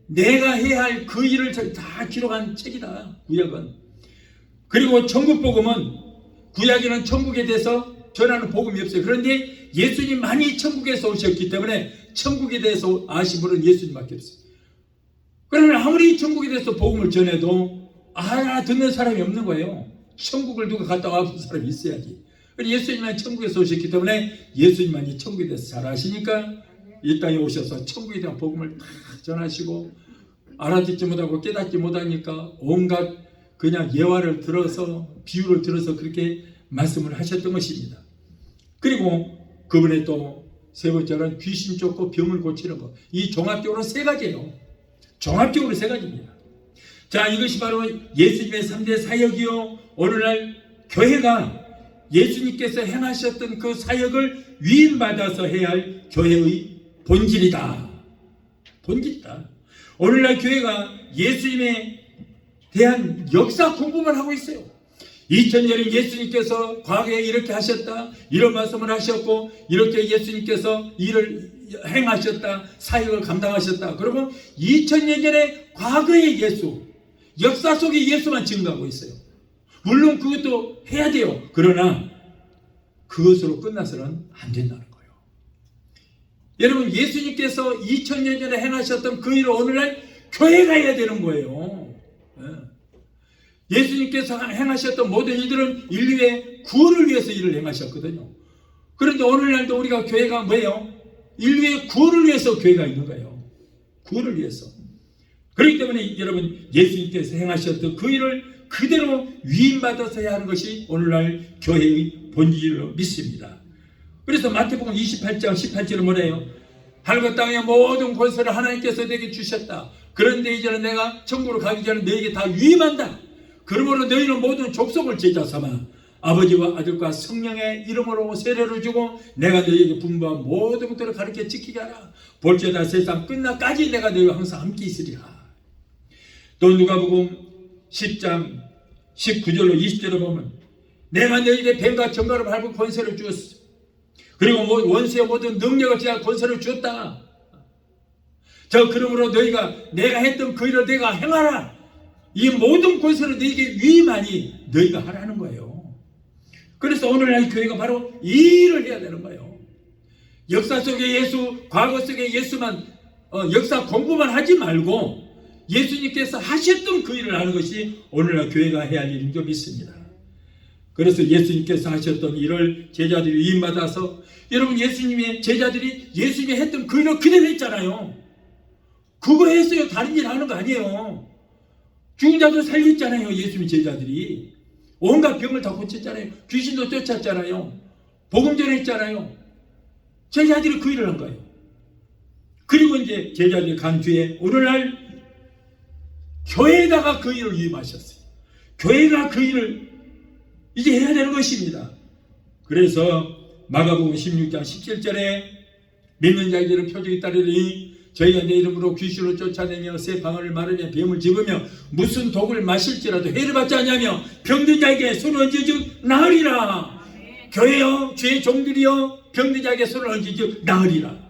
내가 해야 할 그 일을 다 기록한 책이다, 구약은. 그리고 천국 복음은, 구약에는 천국에 대해서 전하는 복음이 없어요. 그런데 예수님만이 천국에서 오셨기 때문에 천국에 대해서 아신 분은 예수님밖에 없어요. 그러나 아무리 천국에 대해서 복음을 전해도 알아듣는 사람이 없는 거예요. 천국을 누가 갔다 와본 사람이 있어야지. 예수님만 천국에서 오셨기 때문에 예수님만이 천국에 대해서 잘 아시니까 이 땅에 오셔서 천국에 대한 복음을 다 전하시고, 알아듣지 못하고 깨닫지 못하니까 온갖 그냥 예화를 들어서, 비유를 들어서 그렇게 말씀을 하셨던 것입니다. 그리고 그분의 또 세 번째는 귀신 쫓고 병을 고치는 것. 이 종합적으로 세 가지예요. 종합적으로 세 가지입니다. 자, 이것이 바로 예수님의 3대 사역이요, 오늘날 교회가 예수님께서 행하셨던 그 사역을 위임받아서 해야 할 교회의 본질이다. 본질이다. 오늘날 교회가 예수님에 대한 역사 공부만 하고 있어요. 2000년에 예수님께서 과거에 이렇게 하셨다, 이런 말씀을 하셨고, 이렇게 예수님께서 일을 행하셨다, 사역을 감당하셨다. 그러면 2000년 전에 과거의 예수, 역사 속의 예수만 증거하고 있어요. 물론 그것도 해야 돼요. 그러나 그것으로 끝나서는 안 된다는 거예요. 여러분, 예수님께서 2000년 전에 행하셨던 그 일을 오늘날 교회가 해야 되는 거예요. 예수님께서 행하셨던 모든 일들은 인류의 구원을 위해서 일을 행하셨거든요. 그런데 오늘날도 우리가 교회가 뭐예요? 인류의 구원을 위해서 교회가 있는 거예요. 구원을 위해서. 그렇기 때문에 여러분, 예수님께서 행하셨던 그 일을 그대로 위임받아서 해야 하는 것이 오늘날 교회의 본질로 믿습니다. 그래서 마태복음 28장 18절은 뭐래요? 하늘과 땅의 모든 권세를 하나님께서 내게 주셨다. 그런데 이제는 내가 천국으로 가기 전에 너에게 다 위임한다. 그러므로 너희는 모든 족속을 제자 삼아 아버지와 아들과 성령의 이름으로 세례를 주고 내가 너희에게 분부한 모든 것들을 가르쳐 지키게 하라. 볼지어다 세상 끝나까지 내가 너희와 항상 함께 있으리라. 또 누가복음 10장 19절로 20절을 보면 내가 너희에게 뱀과 정갈을 밟은 권세를 주었어. 그리고 원수의 모든 능력을 제한 권세를 주었다. 저 그러므로 너희가 내가 했던 그 일을 내가 행하라. 이 모든 권세를 너희에게 위임하니 너희가 하라는 거예요. 그래서 오늘날 교회가 바로 이 일을 해야 되는 거예요. 역사 속의 예수, 과거 속의 예수만 역사 공부만 하지 말고 예수님께서 하셨던 그 일을 하는 것이 오늘날 교회가 해야 할 일인 줄 믿습니다. 그래서 예수님께서 하셨던 일을 제자들이 위임받아서, 여러분, 예수님의 제자들이 예수님이 했던 그 일을 그대로 했잖아요. 그거 했어요. 다른 일 하는 거 아니에요. 죽은 자도 살렸잖아요. 예수님 제자들이 온갖 병을 다 고쳤잖아요. 귀신도 쫓았잖아요. 복음 전했잖아요. 제자들이 그 일을 한 거예요. 그리고 이제 제자들이 간 뒤에 오늘날 교회에다가 그 일을 위임하셨어요. 교회가 그 일을 이제 해야 되는 것입니다. 그래서 마가복음 16장 17절에 믿는 자들은 표적이 따르니 저희가 내 이름으로 귀신을 쫓아내며 새 방언을 말하며 뱀을 집으며 무슨 독을 마실지라도 해를 받지 않냐며 병든 자에게 손을 얹어즉 나으리라. 교회여, 주의 종들이여, 병든 자에게 손을 얹어즉 나으리라.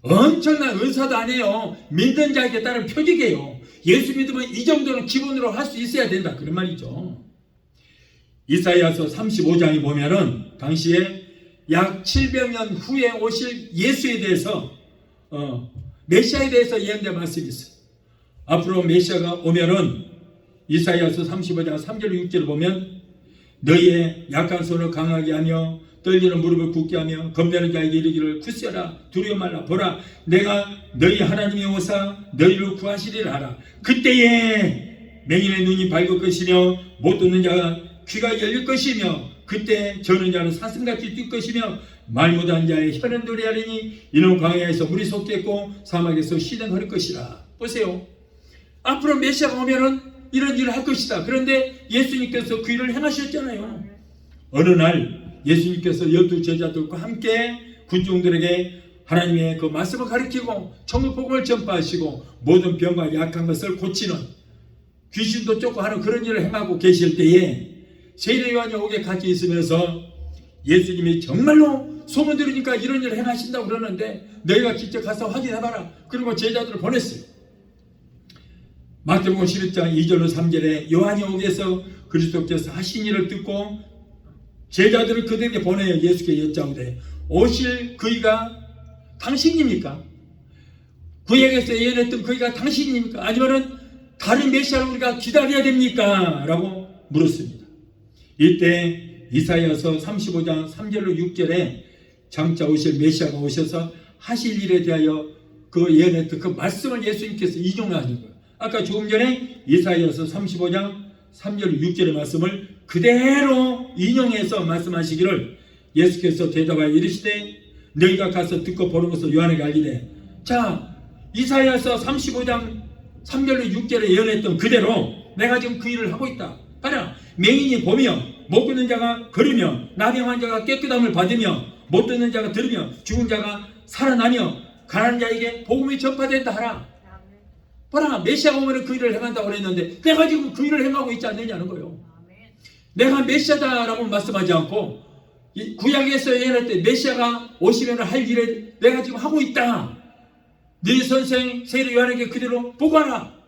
엄청난 은사도 아니에요. 믿는 자에게 따른 표적이에요. 예수 믿으면 이 정도는 기본으로 할 수 있어야 된다, 그런 말이죠. 이사야서 35장에 보면은 당시에 약 700년 후에 오실 예수에 대해서 메시아에 대해서 예언된 말씀이 있어요. 앞으로 메시아가 오면은 이사야서 35장 3절 6절을 보면 너희의 약한 손을 강하게 하며 떨리는 무릎을 굳게 하며 겁내는 자에게 이르기를 굳세라 두려워 말라. 보라, 내가 너희 하나님이 오사 너희를 구하시리라 하라. 그때에 맹인의 눈이 밝을 것이며 못 듣는 자가 귀가 열릴 것이며 그때 저는 자는 사슴같이 뛸 것이며 말 못한 자의 혀는 노래하리니 이는 광야에서 물이 솟겠고 사막에서 시den가 흐를 것이라. 보세요. 앞으로 메시아가 오면은 이런 일을 할 것이다. 그런데 예수님께서 그 일을 행하셨잖아요. 어느 날 예수님께서 12 제자들과 함께 군중들에게 하나님의 그 말씀을 가르치고 천국 복음을 전파하시고 모든 병과 약한 것을 고치는, 귀신도 쫓고 하는 그런 일을 행하고 계실 때에 세례 요한이 옥에 같이 있으면서 예수님이 정말로 소문 들으니까 이런 일을 행하신다고 그러는데 너희가 직접 가서 확인해봐라. 그리고 제자들을 보냈어요. 마태복음 11장 2절로 3절에 요한이 옥에서 그리스도께서 하신 일을 듣고 제자들을 그들에게 보내요. 예수께 여짜오되 오실 그이가 당신입니까? 구약에서 예언했던 그이가 당신입니까? 아니면은 다른 메시아를 우리가 기다려야 됩니까? 라고 물었습니다. 이때 이사야서 35장 3절로 6절에 장차 오실 메시아가 오셔서 하실 일에 대하여 그 예언했던 그 말씀을 예수님께서 인용하신 거예요. 아까 조금 전에 이사야서 35장 3절 6절의 말씀을 그대로 인용해서 말씀하시기를 예수께서 대답하여 이르시되 너희가 가서 듣고 보는 것을 요한에게 알리되. 자, 이사야서 35장 3절로 6절에 예언했던 그대로 내가 지금 그 일을 하고 있다. 봐라, 맹인이 보며 못 걷는 자가 걸으며 나병한 자가 깨끗함을 받으며 못 듣는 자가 들으며 죽은 자가 살아나며 가난한 자에게 복음이 전파된다 하라. 봐라, 메시아가 오면 그 일을 행한다고 그랬는데 내가 지금 그 일을 행하고 있지 않느냐는 거예요. 내가 메시아다라고 말씀하지 않고 구약에서 예언할 때 메시아가 오시면 할 일을 내가 지금 하고 있다. 네 선생 세례 요한에게 그대로 보고하라.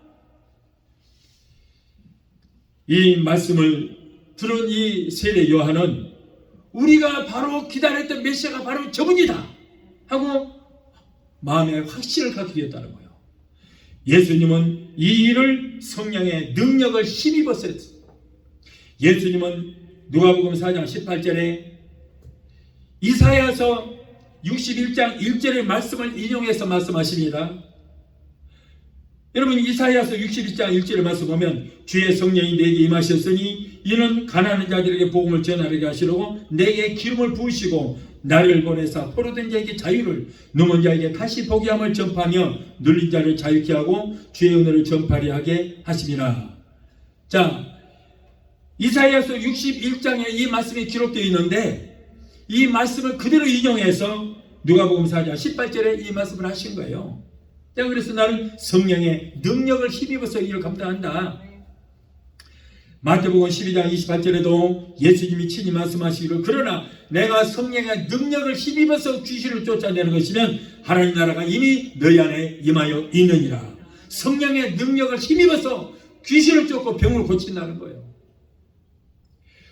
이 말씀을 들은 이 세례 요한은 우리가 바로 기다렸던 메시아가 바로 저분이다 하고 마음에 확신을 갖게 되었다는 거예요. 예수님은 이 일을 성령의 능력을 힘입었어요. 예수님은 누가복음 4장 18절에 이사야서 61장 1절의 말씀을 인용해서 말씀하십니다. 여러분, 이사야서 61장 1절의 말씀 보면 주의 성령이 내게 임하셨으니 이는 가난한 자들에게 복음을 전하게 하시려고 내게 기름을 부으시고 나를 보내사 포로된 자에게 자유를, 누먼 자에게 다시 포기함을 전파하며 눌린 자를 자유케 하고 주의 은혜를 전파하게 하게 하심이라. 자, 이사야서 61장에 이 말씀이 기록되어 있는데 이 말씀을 그대로 인용해서 누가복음 4장 18절에 이 말씀을 하신 거예요. 그래서 나는 성령의 능력을 힘입어서 일을 감당한다. 마태복음 12장 28절에도 예수님이 친히 말씀하시기를 그러나 내가 성령의 능력을 힘입어서 귀신을 쫓아내는 것이면 하나님 나라가 이미 너희 안에 임하여 있느니라. 성령의 능력을 힘입어서 귀신을 쫓고 병을 고친다는 거예요.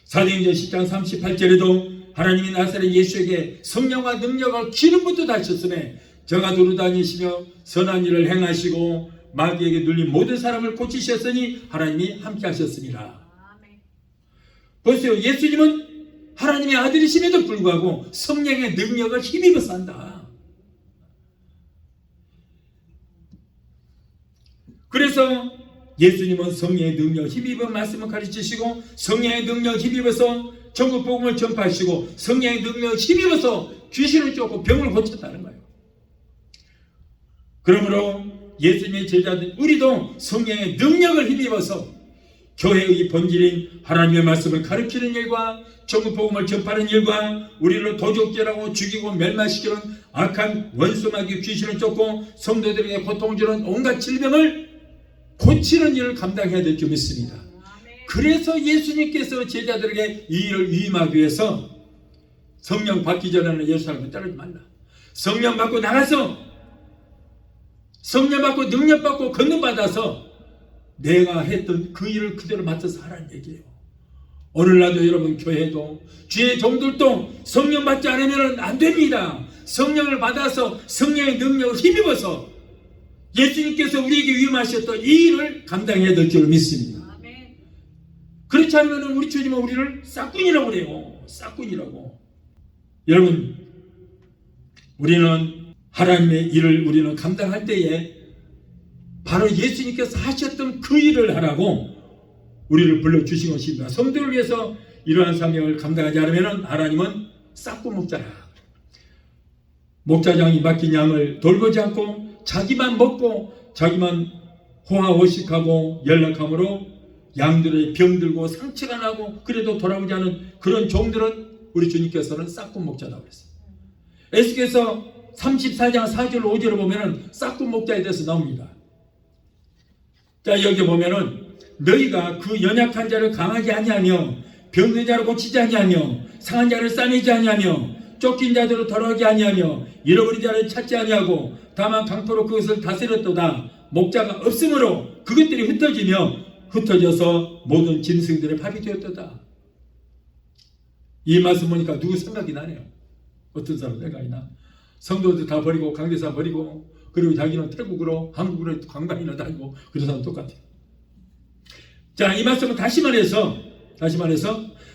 사도행전 10장 38절에도 하나님이 나사렛 예수에게 성령과 능력을 기름부터 다셨으매 저가 두루다니시며 선한 일을 행하시고 마귀에게 눌린 모든 사람을 고치셨으니 하나님이 함께 하셨습니다. 보세요. 예수님은 하나님의 아들이심에도 불구하고 성령의 능력을 힘입어서 한다. 그래서 예수님은 성령의 능력 힘입어 말씀을 가르치시고 성령의 능력 힘입어서 전국 복음을 전파하시고 성령의 능력 힘입어서 귀신을 쫓고 병을 고쳤다는 거예요. 그러므로 예수님의 제자들 우리도 성령의 능력을 힘입어서 교회의 본질인 하나님의 말씀을 가르치는 일과 전국 복음을 전파하는 일과 우리를 도적질하고 죽이고 멸망시키는 악한 원수마귀 귀신을 쫓고 성도들에게 고통을 주는 온갖 질병을 고치는 일을 감당해야 될 줄 믿습니다. 그래서 예수님께서 제자들에게 이 일을 위임하기 위해서 성령 받기 전에는 예루살렘에 따르지 말라. 성령 받고 나가서 성령 받고 능력 받고 권능 받아서 내가 했던 그 일을 그대로 맡아서 하라는 얘기예요. 오늘날도 여러분 교회도 주의 종들도 성령 받지 않으면 안 됩니다. 성령을 받아서 성령의 능력을 힘입어서 예수님께서 우리에게 위임하셨던 이 일을 감당해야 될 줄 믿습니다. 그렇지 않으면 우리 주님은 우리를 싹군이라고 그래요. 싹군이라고. 여러분, 우리는 하나님의 일을 우리는 감당할 때에 바로 예수님께서 하셨던 그 일을 하라고 우리를 불러주신 것입니다. 성도를 위해서 이러한 사명을 감당하지 않으면 하나님은 싹고 목자라. 목자장이 맡긴 양을 돌보지 않고 자기만 먹고 자기만 호화호식하고 연락함으로 양들의 병들고 상처가 나고 그래도 돌아오지 않은 그런 종들은 우리 주님께서는 싹고 목자라고 그랬어요. 에스겔서 34장 4절 5절을 보면은 싹고 목자에 대해서 나옵니다. 자, 여기 보면은 너희가 그 연약한 자를 강하게 아니하며 병든 자를 고치지 아니하며 상한 자를 싸매지 아니하며 쫓긴 자들을 돌아오게 아니하며 잃어버린 자를 찾지 아니하고 다만 강포로 그것을 다스렸도다. 목자가 없으므로 그것들이 흩어져서 모든 짐승들의 밥이 되었도다. 이 말씀 보니까 누구 생각이 나네요. 어떤 사람 생각이 나. 성도들 다 버리고 강대사 버리고 그리고 자기는 태국으로 한국으로 관광이나 다니고 그런 사람 똑같아요. 자, 이 말씀은 다시 말해서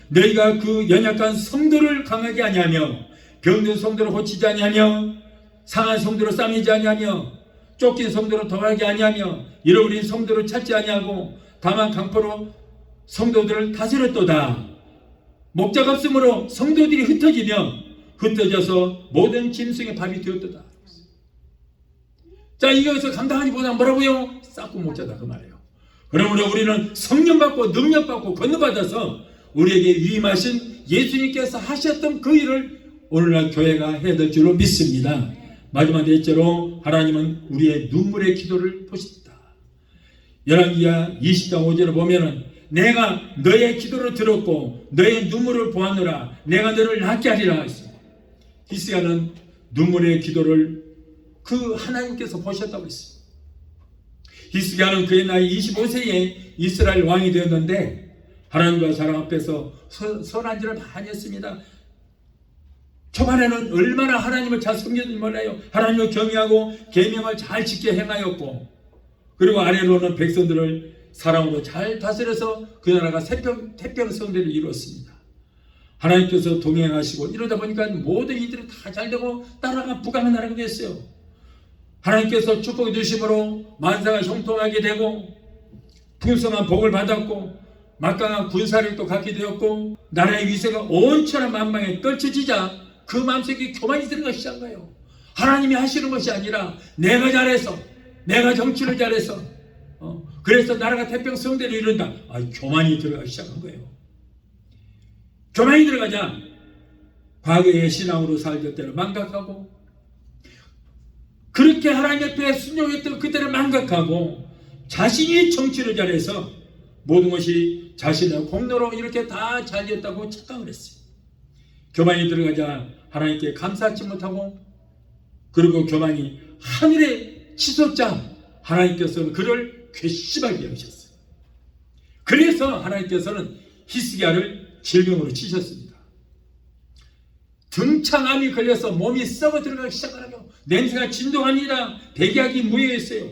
너희가 그 연약한 성도를 강하게 아니하며 병든 성도를 고치지 아니하며 상한 성도를 싸매지 아니하며 쫓긴 성도를 더하게 아니하며 잃어버린 성도를 찾지 아니하고 다만 강포로 성도들을 다스렸도다. 목자가 없으므로 성도들이 흩어져서 모든 짐승의 밥이 되었도다. 자, 이것을 감당하지 못하면 뭐라고요? 싹고 목자다 그 말이에요. 그러므로 우리는 성령 받고 능력 받고 권능받아서 우리에게 위임하신 예수님께서 하셨던 그 일을 오늘날 교회가 해야 될 줄로 믿습니다. 마지막 넷째로 하나님은 우리의 눈물의 기도를 보십니다. 열왕기하 20장 5절을 보면은 내가 너의 기도를 들었고 너의 눈물을 보았노라. 내가 너를 낫게 하리라 했습니다. 히스기야는 눈물의 기도를 그 하나님께서 보셨다고 했습니다. 히스기야는 그의 나이 25세에 이스라엘 왕이 되었는데 하나님과 사람 앞에서 선한 일을 많이 했습니다. 초반에는 얼마나 하나님을 잘 섬겼는지 몰라요. 하나님을 경외하고 계명을 잘 지켜 행하였고 그리고 아래로는 백성들을 사랑으로 잘 다스려서 그 나라가 태평성대를 이루었습니다. 하나님께서 동행하시고 이러다 보니까 모든 이들이 다 잘되고 나라가 부강한 나라가 됐어요. 하나님께서 축복해 주심으로 만사가 형통하게 되고 풍성한 복을 받았고 막강한 군사력도 갖게 되었고 나라의 위세가 온천한 만방에 떨쳐지자 그 마음속에 교만이 들어가기 시작한 거예요. 하나님이 하시는 것이 아니라 내가 잘해서 내가 정치를 잘해서 그래서 나라가 태평성대를 이룬다. 교만이 들어가기 시작한 거예요. 교만이 들어가자 과거의 신앙으로 살던 때를 망각하고 그렇게 하나님 옆에 순종했던 그때를 망각하고 자신이 정치를 잘해서 모든 것이 자신의 공로로 이렇게 다 잘됐다고 착각을 했어요. 교만이 들어가자 하나님께 감사하지 못하고 그리고 교만이 하늘에 치솟자 하나님께서는 그를 괘씸하게 하셨어요. 그래서 하나님께서는 히스기야를 질병으로 치셨습니다. 등창암이 걸려서 몸이 썩어 들어가기 시작하고 냄새가 진동합니다. 백약이 무효했어요.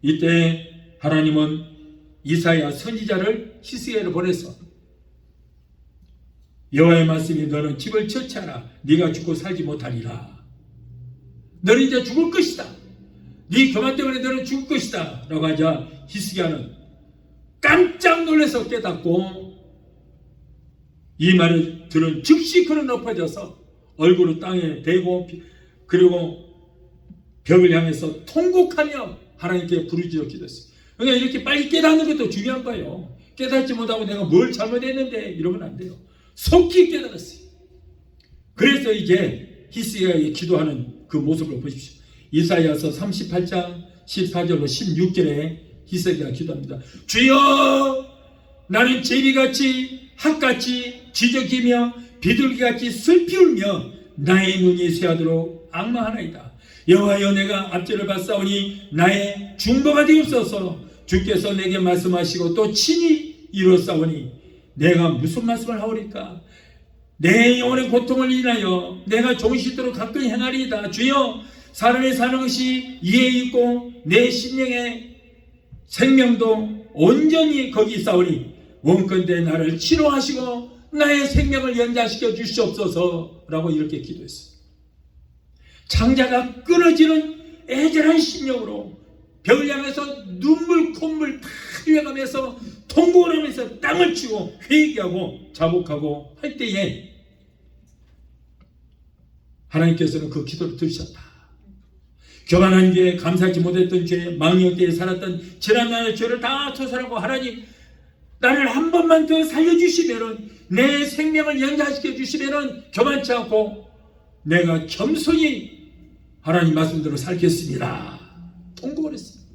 이때 하나님은 이사야 선지자를 히스기야를 보내서 여호와의 말씀이 너는 집을 처치하라. 네가 죽고 살지 못하리라. 너는 이제 죽을 것이다. 네 교만 때문에 너는 죽을 것이다 라고 하자 히스기야는 깜짝 놀라서 깨닫고 이 말을 들은 즉시 그는 엎어져서 얼굴을 땅에 대고 그리고 벽을 향해서 통곡하며 하나님께 부르짖어 기도했어요. 그러니까 이렇게 빨리 깨닫는 것도 중요한 거예요. 깨닫지 못하고 내가 뭘 잘못했는데 이러면 안 돼요. 속히 깨달았어요. 그래서 이제 히스기야에게 기도하는 그 모습을 보십시오. 이사야서 38장 14절로 16절에 히스기야가 기도합니다. 주여 나는 제비같이 핫같이 지저귀며 비둘기같이 슬피 울며 나의 눈이 쇠하도록 악마하나이다. 여호와여 내가 앞절을 봤사오니 나의 중보가 되옵소서. 주께서 내게 말씀하시고 또 친히 이루었사오니 내가 무슨 말씀을 하오리까. 내 영혼의 고통을 인하여 내가 종시도록 가까이 행하리이다. 주여 사람이 사는 것이 이에 있고 내 심령의 생명도 온전히 거기 있사오니 원컨대 나를 치료하시고 나의 생명을 연장시켜 주시옵소서 라고 이렇게 기도했어요. 창자가 끊어지는 애절한 심령으로 벽을 향해서 눈물 콧물 다 살려가면서 통곡을 하면서 땅을 치고 회개하고 자복하고 할 때에 하나님께서는 그 기도를 들으셨다. 교만한 죄, 감사하지 못했던 죄, 망령 때에 살았던 지난 날의 죄를 다 토설하고 하나님 나를 한 번만 더 살려주시면은 내 생명을 연장시켜 주시면은 교만치 않고 내가 겸손히 하나님 말씀대로 살겠습니다. 통곡을 했습니다.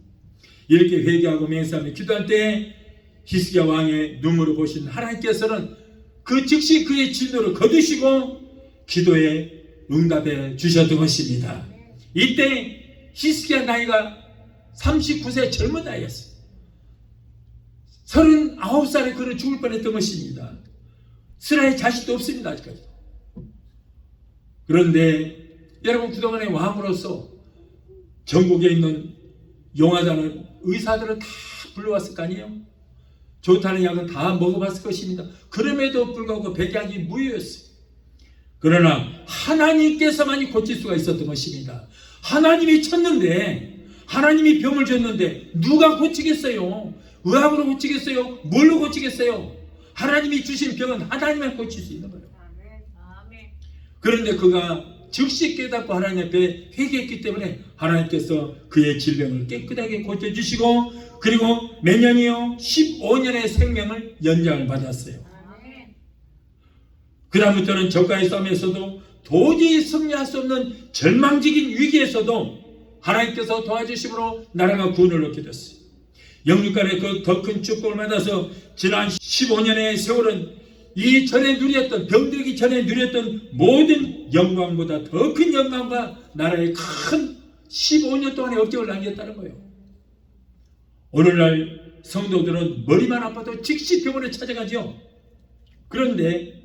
이렇게 회개하고 맹세하며 기도할 때 히스기야 왕의 눈물을 보신 하나님께서는 그 즉시 그의 진노를 거두시고 기도에 응답해 주셨던 것입니다. 이때 히스기야 나이가 39세 젊은 나이였어요. 39살에 그는 죽을 뻔했던 것입니다. 스라의 자식도 없습니다. 아직까지. 그런데 여러분 그동안의 왕으로서 전국에 있는 용하다는 의사들을 다 불러왔을 거 아니에요? 좋다는 약은 다 먹어봤을 것입니다. 그럼에도 불구하고 백약이 무효였어요. 그러나 하나님께서만이 고칠 수가 있었던 것입니다. 하나님이 쳤는데, 하나님이 병을 줬는데 누가 고치겠어요? 의학으로 고치겠어요? 뭘로 고치겠어요? 하나님이 주신 병은 하나님만 고칠 수 있는 거예요. 그런데 그가 즉시 깨닫고 하나님 앞에 회개했기 때문에 하나님께서 그의 질병을 깨끗하게 고쳐주시고 그리고 몇 년이요? 15년의 생명을 연장을 받았어요. 그 다음부터는 적과의 싸움에서도 도저히 승리할 수 없는 절망적인 위기에서도 하나님께서 도와주심으로 나라가 구원을 얻게 됐어요. 영육간의 그 더 큰 축복을 받아서 지난 15년의 세월은 이 전에 누렸던 병들기 전에 누렸던 모든 영광보다 더 큰 영광과 나라의 큰 15년 동안의 업적을 남겼다는 거예요. 오늘날 성도들은 머리만 아파도 즉시 병원에 찾아가죠. 그런데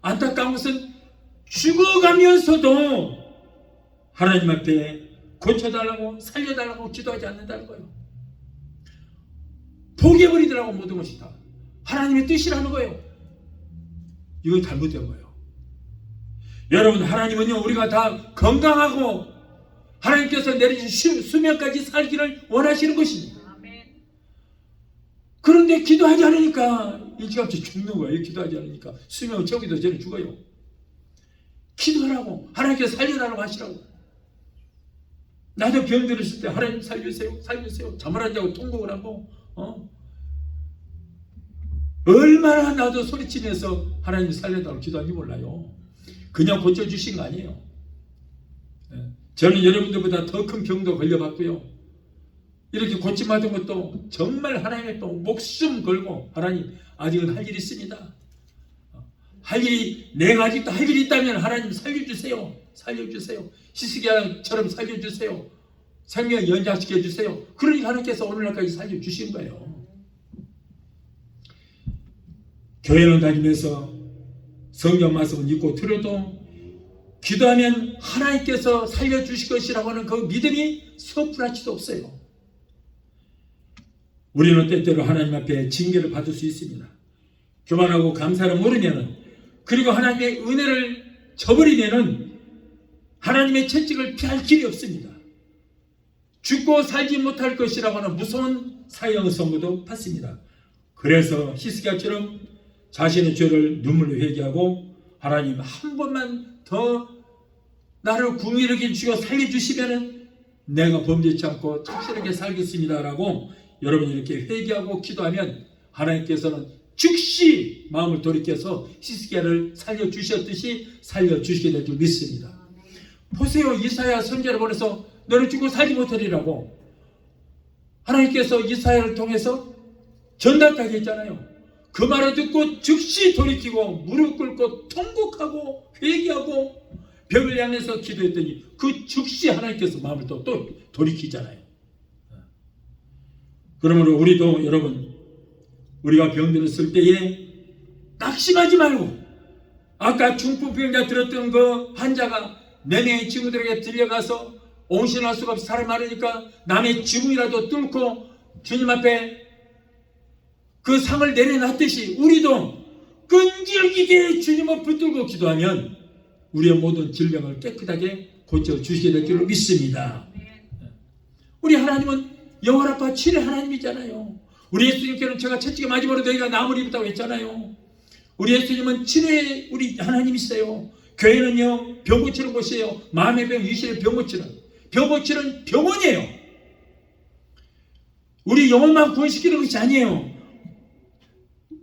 안타까운 것은 죽어가면서도 하나님 앞에 고쳐달라고 살려달라고 기도하지 않는다는 거예요. 포기해버리더라고 모든 것이 다. 하나님의 뜻이라는 거예요. 이건 잘못된 거예요. 여러분 하나님은요 우리가 다 건강하고 하나님께서 내려주신 수명까지 살기를 원하시는 것입니다. 그런데 기도하지 않으니까 일찌감치 죽는 거예요. 기도하지 않으니까 수명은 저기도 전에 죽어요. 기도하라고 하나님께서 살려달라고 하시라고. 나도 병 들었을 때 하나님 살려주세요 살려주세요 잠을 안 자고 통곡을 하고 얼마나 나도 소리치면서 하나님 살려달라고 기도하는지 몰라요. 그냥 고쳐주신 거 아니에요. 저는 여러분들보다 더 큰 병도 걸려봤고요. 이렇게 고침받은 것도 정말 하나님의 또 목숨 걸고 하나님 아직은 할 일이 있습니다. 할 일이 내가 아직도 할 일이 있다면 하나님 살려주세요. 살려주세요. 히스기야처럼 살려주세요. 생명 연장시켜 주세요. 그러니까 하나님께서 오늘날까지 살려주신 거예요. 교회는 다니면서 성경 말씀을 읽고 들어도 기도하면 하나님께서 살려주실 것이라고 하는 그 믿음이 섣불하지도 없어요. 우리는 때때로 하나님 앞에 징계를 받을 수 있습니다. 교만하고 감사를 모르면 그리고 하나님의 은혜를 저버리면 하나님의 채찍을 피할 길이 없습니다. 죽고 살지 못할 것이라고 하는 무서운 사형 선고도 받습니다. 그래서 히스기야처럼 자신의 죄를 눈물로 회개하고 하나님 한 번만 더 나를 궁일하게 주시고 살려주시면 내가 범죄치 않고 착실하게 살겠습니다 라고 여러분이 이렇게 회개하고 기도하면 하나님께서는 즉시 마음을 돌이켜서 히스기야를 살려주셨듯이 살려주시게 될 줄 믿습니다. 보세요. 이사야 선지자를 보내서 너는 죽고 살지 못하리라고 하나님께서 이사야를 통해서 전달까지 했잖아요. 그 말을 듣고 즉시 돌이키고 무릎 꿇고 통곡하고 회개하고 벽을 향해서 기도했더니 그 즉시 하나님께서 마음을 또 돌이키잖아요. 그러므로 우리도 여러분 우리가 병들었을 때에 낙심하지 말고 아까 중풍병자 들었던 그 환자가 내내 친구들에게 들려가서 온신할 수가 없이 사람 많으니까 남의 지붕이라도 뚫고 주님 앞에 그 상을 내려놨듯이 우리도 끈질기게 주님을 붙들고 기도하면 우리의 모든 질병을 깨끗하게 고쳐주시게 될 줄로 믿습니다. 우리 하나님은 영원하고 치료 하나님이잖아요. 우리 예수님께는 제가 채찍에 맞으므로 너희가 나무를 입었다고 했잖아요. 우리 예수님은 친후의 우리 하나님이세요. 교회는요, 병 고치는 곳이에요. 마음의 병, 유실의 병 고치는. 병 고치는 병원이에요. 우리 영혼만 구원시키는 것이 아니에요.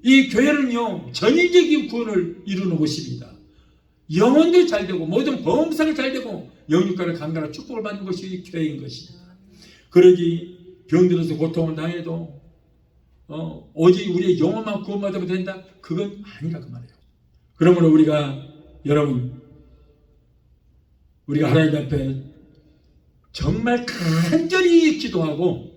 이 교회는요, 전인적인 구원을 이루는 곳입니다. 영혼도 잘 되고 모든 범사가 잘 되고 영육간의 강간한 축복을 받는 것이 교회인 것입니다. 그러기 병들어서 고통을 당해도 오직 우리의 영혼만 구원받으면 된다? 그건 아니라 그 말이에요. 그러므로 여러분 우리가 하나님 앞에 정말 간절히 기도하고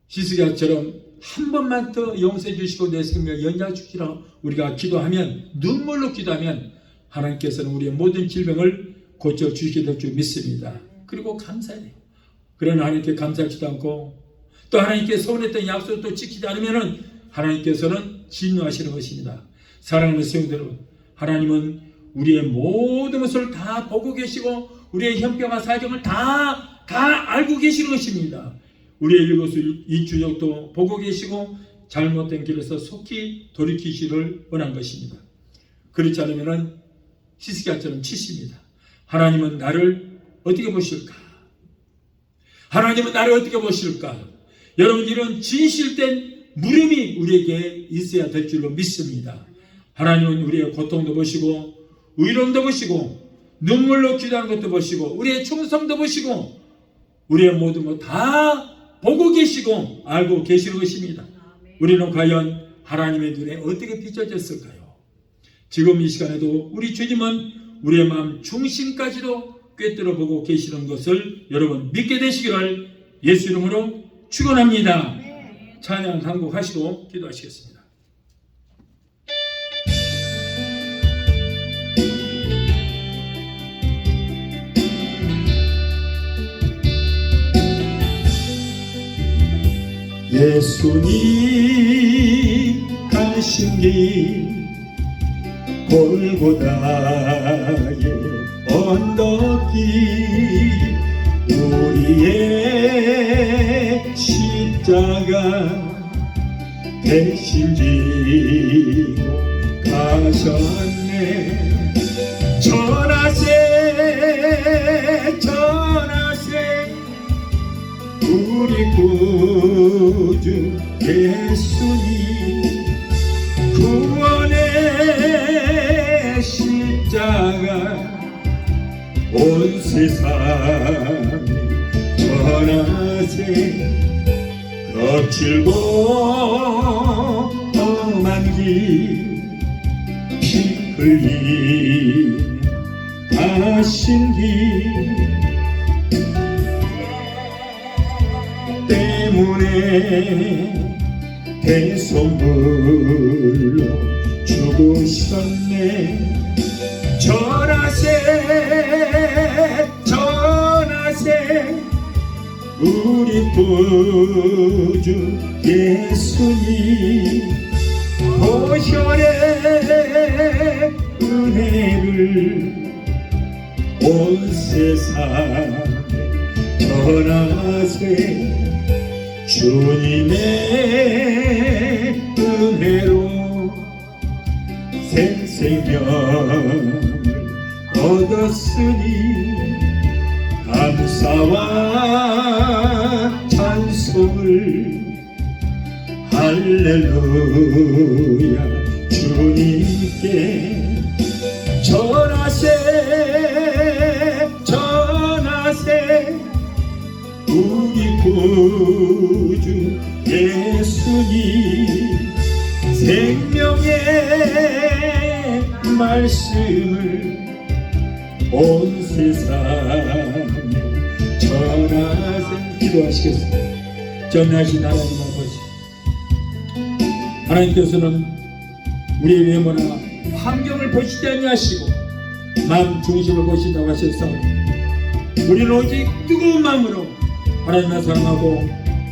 히스기야처럼 한 번만 더 용서해 주시고 내 생명을 연장해 주시라 우리가 기도하면, 눈물로 기도하면 하나님께서는 우리의 모든 질병을 고쳐주시게 될 줄 믿습니다. 그리고 감사해야 돼요. 그러나 하나님께 감사하지도 않고 또 하나님께 서운했던 약속을 또 지키지 않으면 하나님께서는 진노하시는 것입니다. 사랑하는 성도 여러분, 하나님은 우리의 모든 것을 다 보고 계시고 우리의 형편과 사정을 다 알고 계시는 것입니다. 우리의 일거수일투족도 보고 계시고 잘못된 길에서 속히 돌이키시를 원한 것입니다. 그렇지 않으면 히스기야처럼 치십니다. 하나님은 나를 어떻게 보실까? 하나님은 나를 어떻게 보실까? 여러분, 이런 진실된 물음이 우리에게 있어야 될 줄로 믿습니다. 하나님은 우리의 고통도 보시고 의로움도 보시고 눈물로 기도하는 것도 보시고 우리의 충성도 보시고 우리의 모든 것 다 보고 계시고 알고 계시는 것입니다. 우리는 과연 하나님의 눈에 어떻게 비춰졌을까요? 지금 이 시간에도 우리 주님은 우리의 마음 중심까지도 꿰뚫어 보고 계시는 것을 여러분 믿게 되시기를 예수 이름으로 축원합니다. 찬양 한 곡 하시고 기도하시겠습니다. 예수님 가신 길 골고다의 언덕길 우리의 십자가 대신 지고 가셨네. 전하세 전하세 우리 구주 예수님 구원의 십자가 온 세상에 전하세. 거칠고 험한 길 피 흘리며 가신 길 때문에 대속물로 죽으셨네. 전하세 전하세 우리 구주 예수님 보혈의 은혜를 온 세상에 전하세. 주님의 은혜로 새 생명을 얻었으니 감사와 찬송을 할렐루야 주님께 전하세 전하세 우리 구주 예수님 생명의 말씀을 온 세상에 전하세. 기도하시겠습니다. 전하신 하나님 아버지, 하나님께서는 우리의 외모나 환경을 보시지 아니하시고 마음 중심을 보신다고 하셔서 우리는 오직 뜨거운 마음으로 하나님을 사랑하고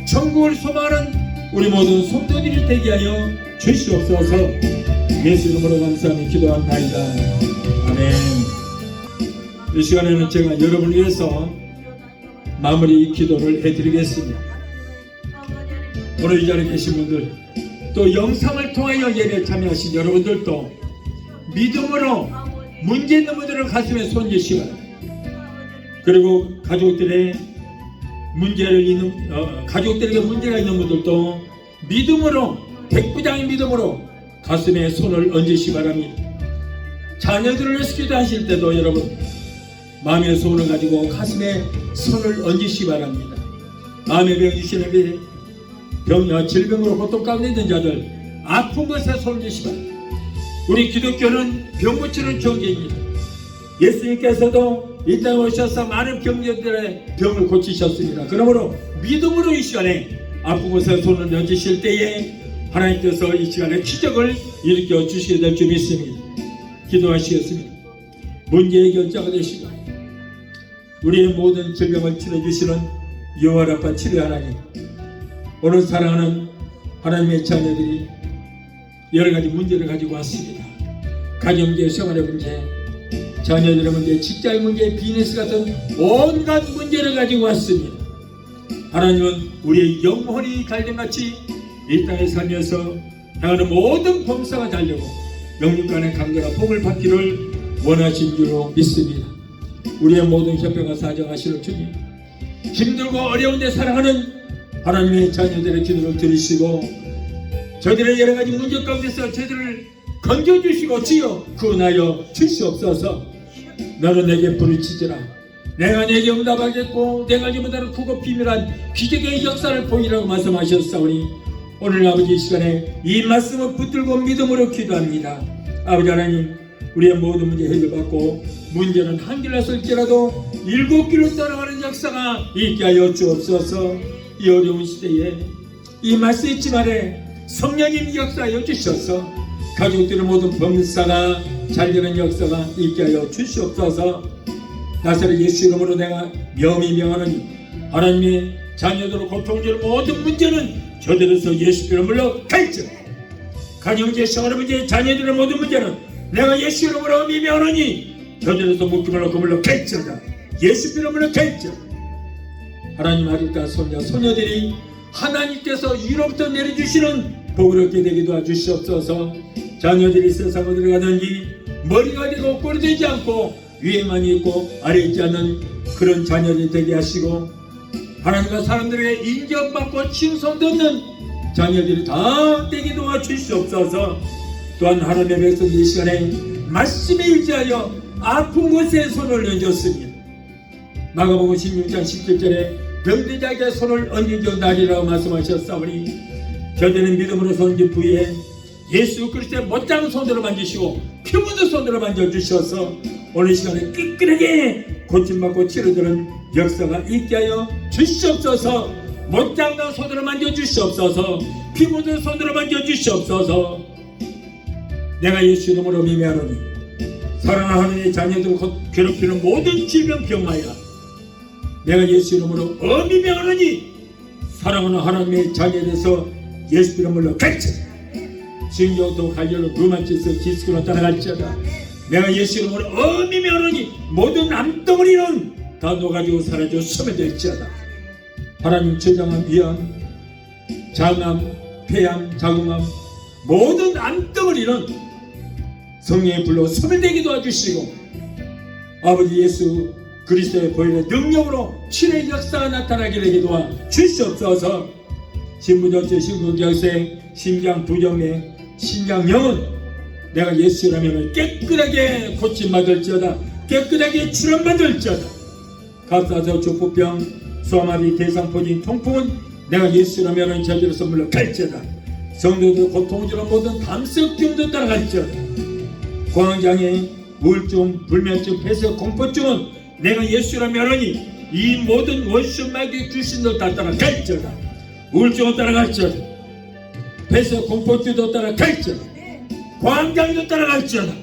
천국을 소망하는 우리 모든 성도들이 되게 하여 주시옵소서. 예수 이름으로 감사하며 기도한다이다. 아멘. 이 시간에는 제가 여러분을 위해서 마무리 기도를 해드리겠습니다. 오늘 이 자리에 계신 분들, 또 영상을 통하여 예배에 참여하신 여러분들도 믿음으로 문제 있는 분들은 가슴에 손주시고, 그리고 가족들의 문제를 있는 가족들에게 문제가 있는 분들도 믿음으로, 백부장의 믿음으로 가슴에 손을 얹으시기 바랍니다. 자녀들을 위해서 기도하실 때도 여러분 마음의 소원을 가지고 가슴에 손을 얹으시기 바랍니다. 마음의 병 주시는 질병으로 고통 가운데 있는 자들, 아픈 것에 손을 얹으시기 바랍니다. 우리 기독교는 병 고치는 종교입니다. 예수님께서도 이 땅에 오셔서 많은 병자들의 병을 고치셨습니다. 그러므로 믿음으로 이 시간에 아픈 곳에 손을 얹으실 때에 하나님께서 이 시간에 기적을 일으켜 주시게 될 줄 믿습니다. 기도하시겠습니다. 문제의 결자가 되시고 우리의 모든 질병을 치료해주시는 여호와 라파 치료 하나님, 오늘 사랑하는 하나님의 자녀들이 여러가지 문제를 가지고 왔습니다. 가정문제, 생활의 문제, 자녀들의 문제, 직장의 문제, 비즈니스 같은 온갖 문제를 가지고 왔습니다. 하나님은 우리의 영혼이 달됨같이 이 땅에 살면서 향하는 모든 범사가 달려고 영육 간의 관계가 복을 받기를 원하신 줄로 믿습니다. 우리의 모든 협회가 사정하시는 주님, 힘들고 어려운데 사랑하는 하나님의 자녀들의 기도를 들으시고 저희들의 여러가지 문제 가운데서 저희들을 건져주시고 주여 구원하여 주시옵소서. 너는 내게 부르짖으라, 내가 내게 응답하겠고 내가 지금보다는 크고 비밀한 기적의 역사를 보이라고 말씀하셨사오니 오늘 아버지 이 시간에 이 말씀을 붙들고 믿음으로 기도합니다. 아버지 하나님, 우리의 모든 문제 해결받고 문제는 한 길로 쓸지라도 7길로 떠나가는 역사가 있게 하여 주옵소서. 이 어려운 시대에 이 말씀 잊지 말에 성령님 역사하여 주셔서 가족들의 모든 범사가 잘되는 역사가 있게 하여 주시옵소서. 나사렛 예수 이름으로 내가 명히 명하노니 하나님의 자녀들을 고통주는 모든 문제는 저들에서 예수 이름으로 갈지어다. 가정문제, 생활의 문제, 자녀들의 모든 문제는 내가 예수 이름으로 명하노니 저들에서 묶임을 그물로 갈지어다. 예수 이름으로 갈지어다. 하나님 아들과 손자, 소녀들이 하나님께서 위로부터 내려주시는 복을 얻게 되게 도와주시옵소서. 자녀들이 세상으로 들어가든지 머리가 되고 꼴이 되지 않고 위에만 있고 아래 있지 않는 그런 자녀들이 되게 하시고 하나님과 사람들에게 인정받고 칭송 듣는 자녀들이 다 되게 도와주시옵소서. 또한 하나님의 백성들 이 시간에 말씀에 의지하여 아픈 곳에 손을 얹었습니다. 마가복음 16장 17절에 병든 자에게 손을 얹은 날이라고 말씀하셨사오니 저들은 믿음으로 손짓 부위에 예수 그리스도의 못장은 손으로 만지시고 피 묻은 손으로 만져주셔서 오늘 시간에 깨끗하게 고침받고 치료되는 역사가 있게 하여 주시옵소서. 못장난 손으로 만져주시옵소서. 피 묻은 손으로 만져주시옵소서. 내가 예수 이름으로 미매하노니 사랑하는 하나님의 자녀들 괴롭히는 모든 질병 병마야 내가 예수 이름으로 어미명하노니 사랑하는 하나님의 자녀에서 예수 이름으로 갈지어다. 신경도 관절로 루마티스 디스크로 따라갈지어다. 내가 예수 이름으로 어미명하노니 모든 암덩어리는 다 녹아지고 사라져 소멸될지어다. 하나님 췌장암, 위암, 장암, 폐암, 자궁암 모든 암덩어리는 성령의 불로 소멸되게 도와주시고 아버지 예수 그리스도의 보혈의 능력으로 치료의 역사가 나타나게 도와 주시옵소서. 신부전체, 신근경색, 심장 부정맥, 신장 영은 내가 예수라면 깨끗하게 고침받을지어다. 깨끗하게 출원받을지어다. 갑사서 족부병, 소아마비, 대상포진, 통풍은 내가 예수라면 저들에서 물러갈지어다. 성도들 고통을 주는 모든 담석증도 따라갈지어다. 공황장애, 우울증, 불면증, 폐쇄, 공포증은 내가 예수라면 하니 이 모든 원수 마귀 귀신도 다 따라갈지어다. 우울증도 따라갈지어다. 폐쇄, 공포증도 따라갈지어다. 공황장애도 따라갈지어다.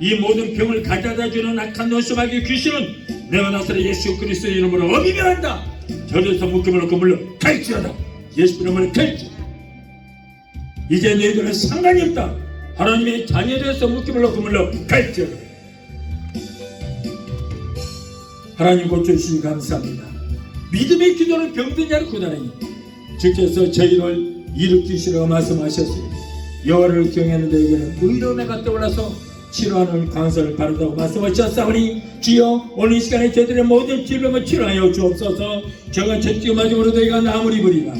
이 모든 병을 가져다주는 악한 원수 마귀 귀신은 내가 나사렛 예수 그리스도 이름으로 어미명한다. 저들에서 묶임으로 그물로 갈지어다. 예수 이름으로 갈지어다. 이제 너희들은 상관이 없다. 하나님의 자녀들에서 묶임으로 그물로 갈지어다. 하나님 고쳐주시니 감사합니다. 믿음의 기도는 병든 자를 구원하니 주께서 저희를 일으키시라고 말씀하셨습니다. 여호와를 경외하는 자에게는 의로움의 떠올라서 치료하는 강사를 바르다고 말씀하셨사오니 주여 오늘 이 시간에 저들의 모든 질병을 치료하여 주옵소서. 저가 첫째 마지막으로 너희가 나무리 부리라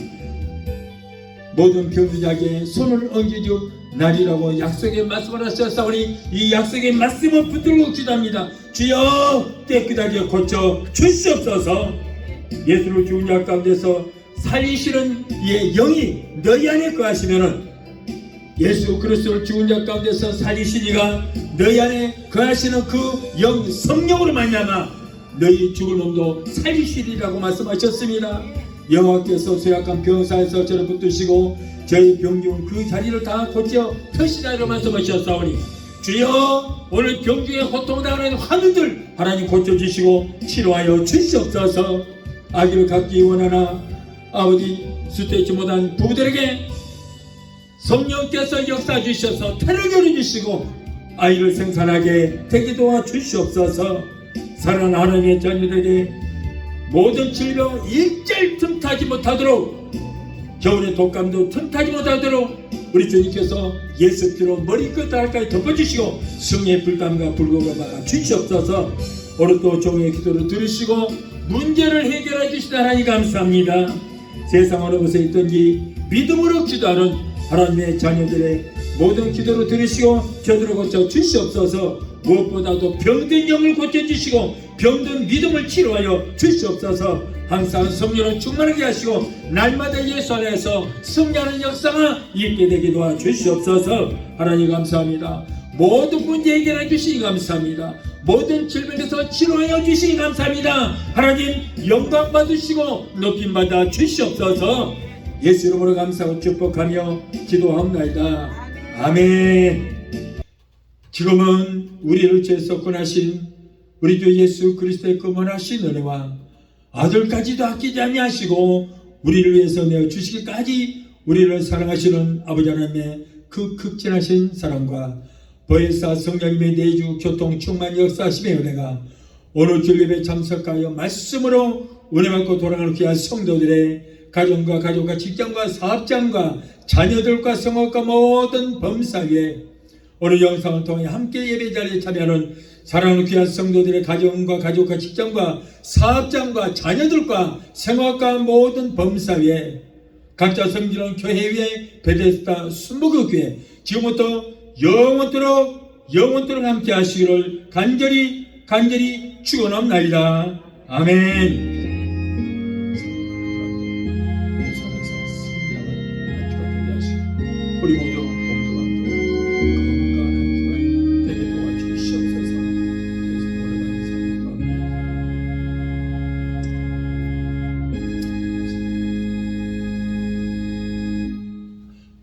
모든 병들자에게 손을 얹어주 날이라고 약속의 말씀을 하셨사오니 이 약속의 말씀을 붙들고 기도합니다. 주여 깨끗하게 고쳐 주시옵소서. 예수를 죽은 자 가운데서 살리시는 이의 영이 너희 안에 거하시면은 예수 그리스도를 죽은 자 가운데서 살리시니가 너희 안에 거하시는 그 영 성령으로 말미암아 너희 죽은 놈도 살리시리라고 말씀하셨습니다. 여호와께서 쇠약한 병사에서 저를 붙드시고 저희 병중 그 자리를 다 고쳐 펴시라고 말씀하셨사오니 주여 오늘 병중에 고통당하는 환우들 하나님 고쳐주시고 치료하여 주시옵소서. 아기를 갖기 원하나 아버지 수태치 못한 부부들에게 성령께서 역사 주셔서 태를 열어주시고 아이를 생산하게 되게 도와주시옵소서. 사랑하는 하나님의 자녀들에게 모든 질병 일절 틈타지 못하도록 겨울의 독감도 틈타지 못하도록 우리 주님께서 예수 피로 머리끝 발까지 덮어주시고 승리의 불담과 불구가 막아 주시옵소서. 오늘도 종의 기도를 들으시고 문제를 해결해 주시다 하나님 감사합니다. 세상 어느 곳에 있든지 믿음으로 기도하는 하나님의 자녀들의 모든 기도를 들으시고 저들을 고쳐 주시옵소서. 무엇보다도 병든 영을 고쳐주시고 병든 믿음을 치료하여 주시옵소서. 항상 성령을 충만하게 하시고 날마다 예수 안에서 승리하는 역사가 있게 되게 도와주시옵소서. 하나님 감사합니다. 모든 문제 해결해 주시니 감사합니다. 모든 질병에서 치료하여 주시니 감사합니다. 하나님 영광 받으시고 높임 받아 주시옵소서. 예수 이름으로 감사하고 축복하며 기도합니다. 아멘. 지금은 우리를 죄에서 구원하신 우리 주 예수 그리스도의 거만하신 은혜와 아들까지도 아끼지 아니하시고 우리를 위해서 내어주시기까지 우리를 사랑하시는 아버지 하나님의 그 극진하신 사랑과 보혜사 성령님의 내주 교통 충만 역사하심의 은혜가 오늘 주일예배에 참석하여 말씀으로 은혜 받고 돌아가는 귀한 성도들의 가정과 가족과 직장과 사업장과 자녀들과 성업과 모든 범사위에 오늘 영상을 통해 함께 예배 자리에 참여하는 사랑하는 귀한 성도들의 가정과 가족과 직장과 사업장과 자녀들과 생활과 모든 범사위에 각자 섬기는 교회 위에 베데스다 순복음교회 지금부터 영원토록 함께 하시기를 간절히 축원합니다. 아멘. 우리 모두 몸도 건강한 주간 되게 도와주시옵소서.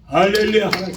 할렐루야. 하나님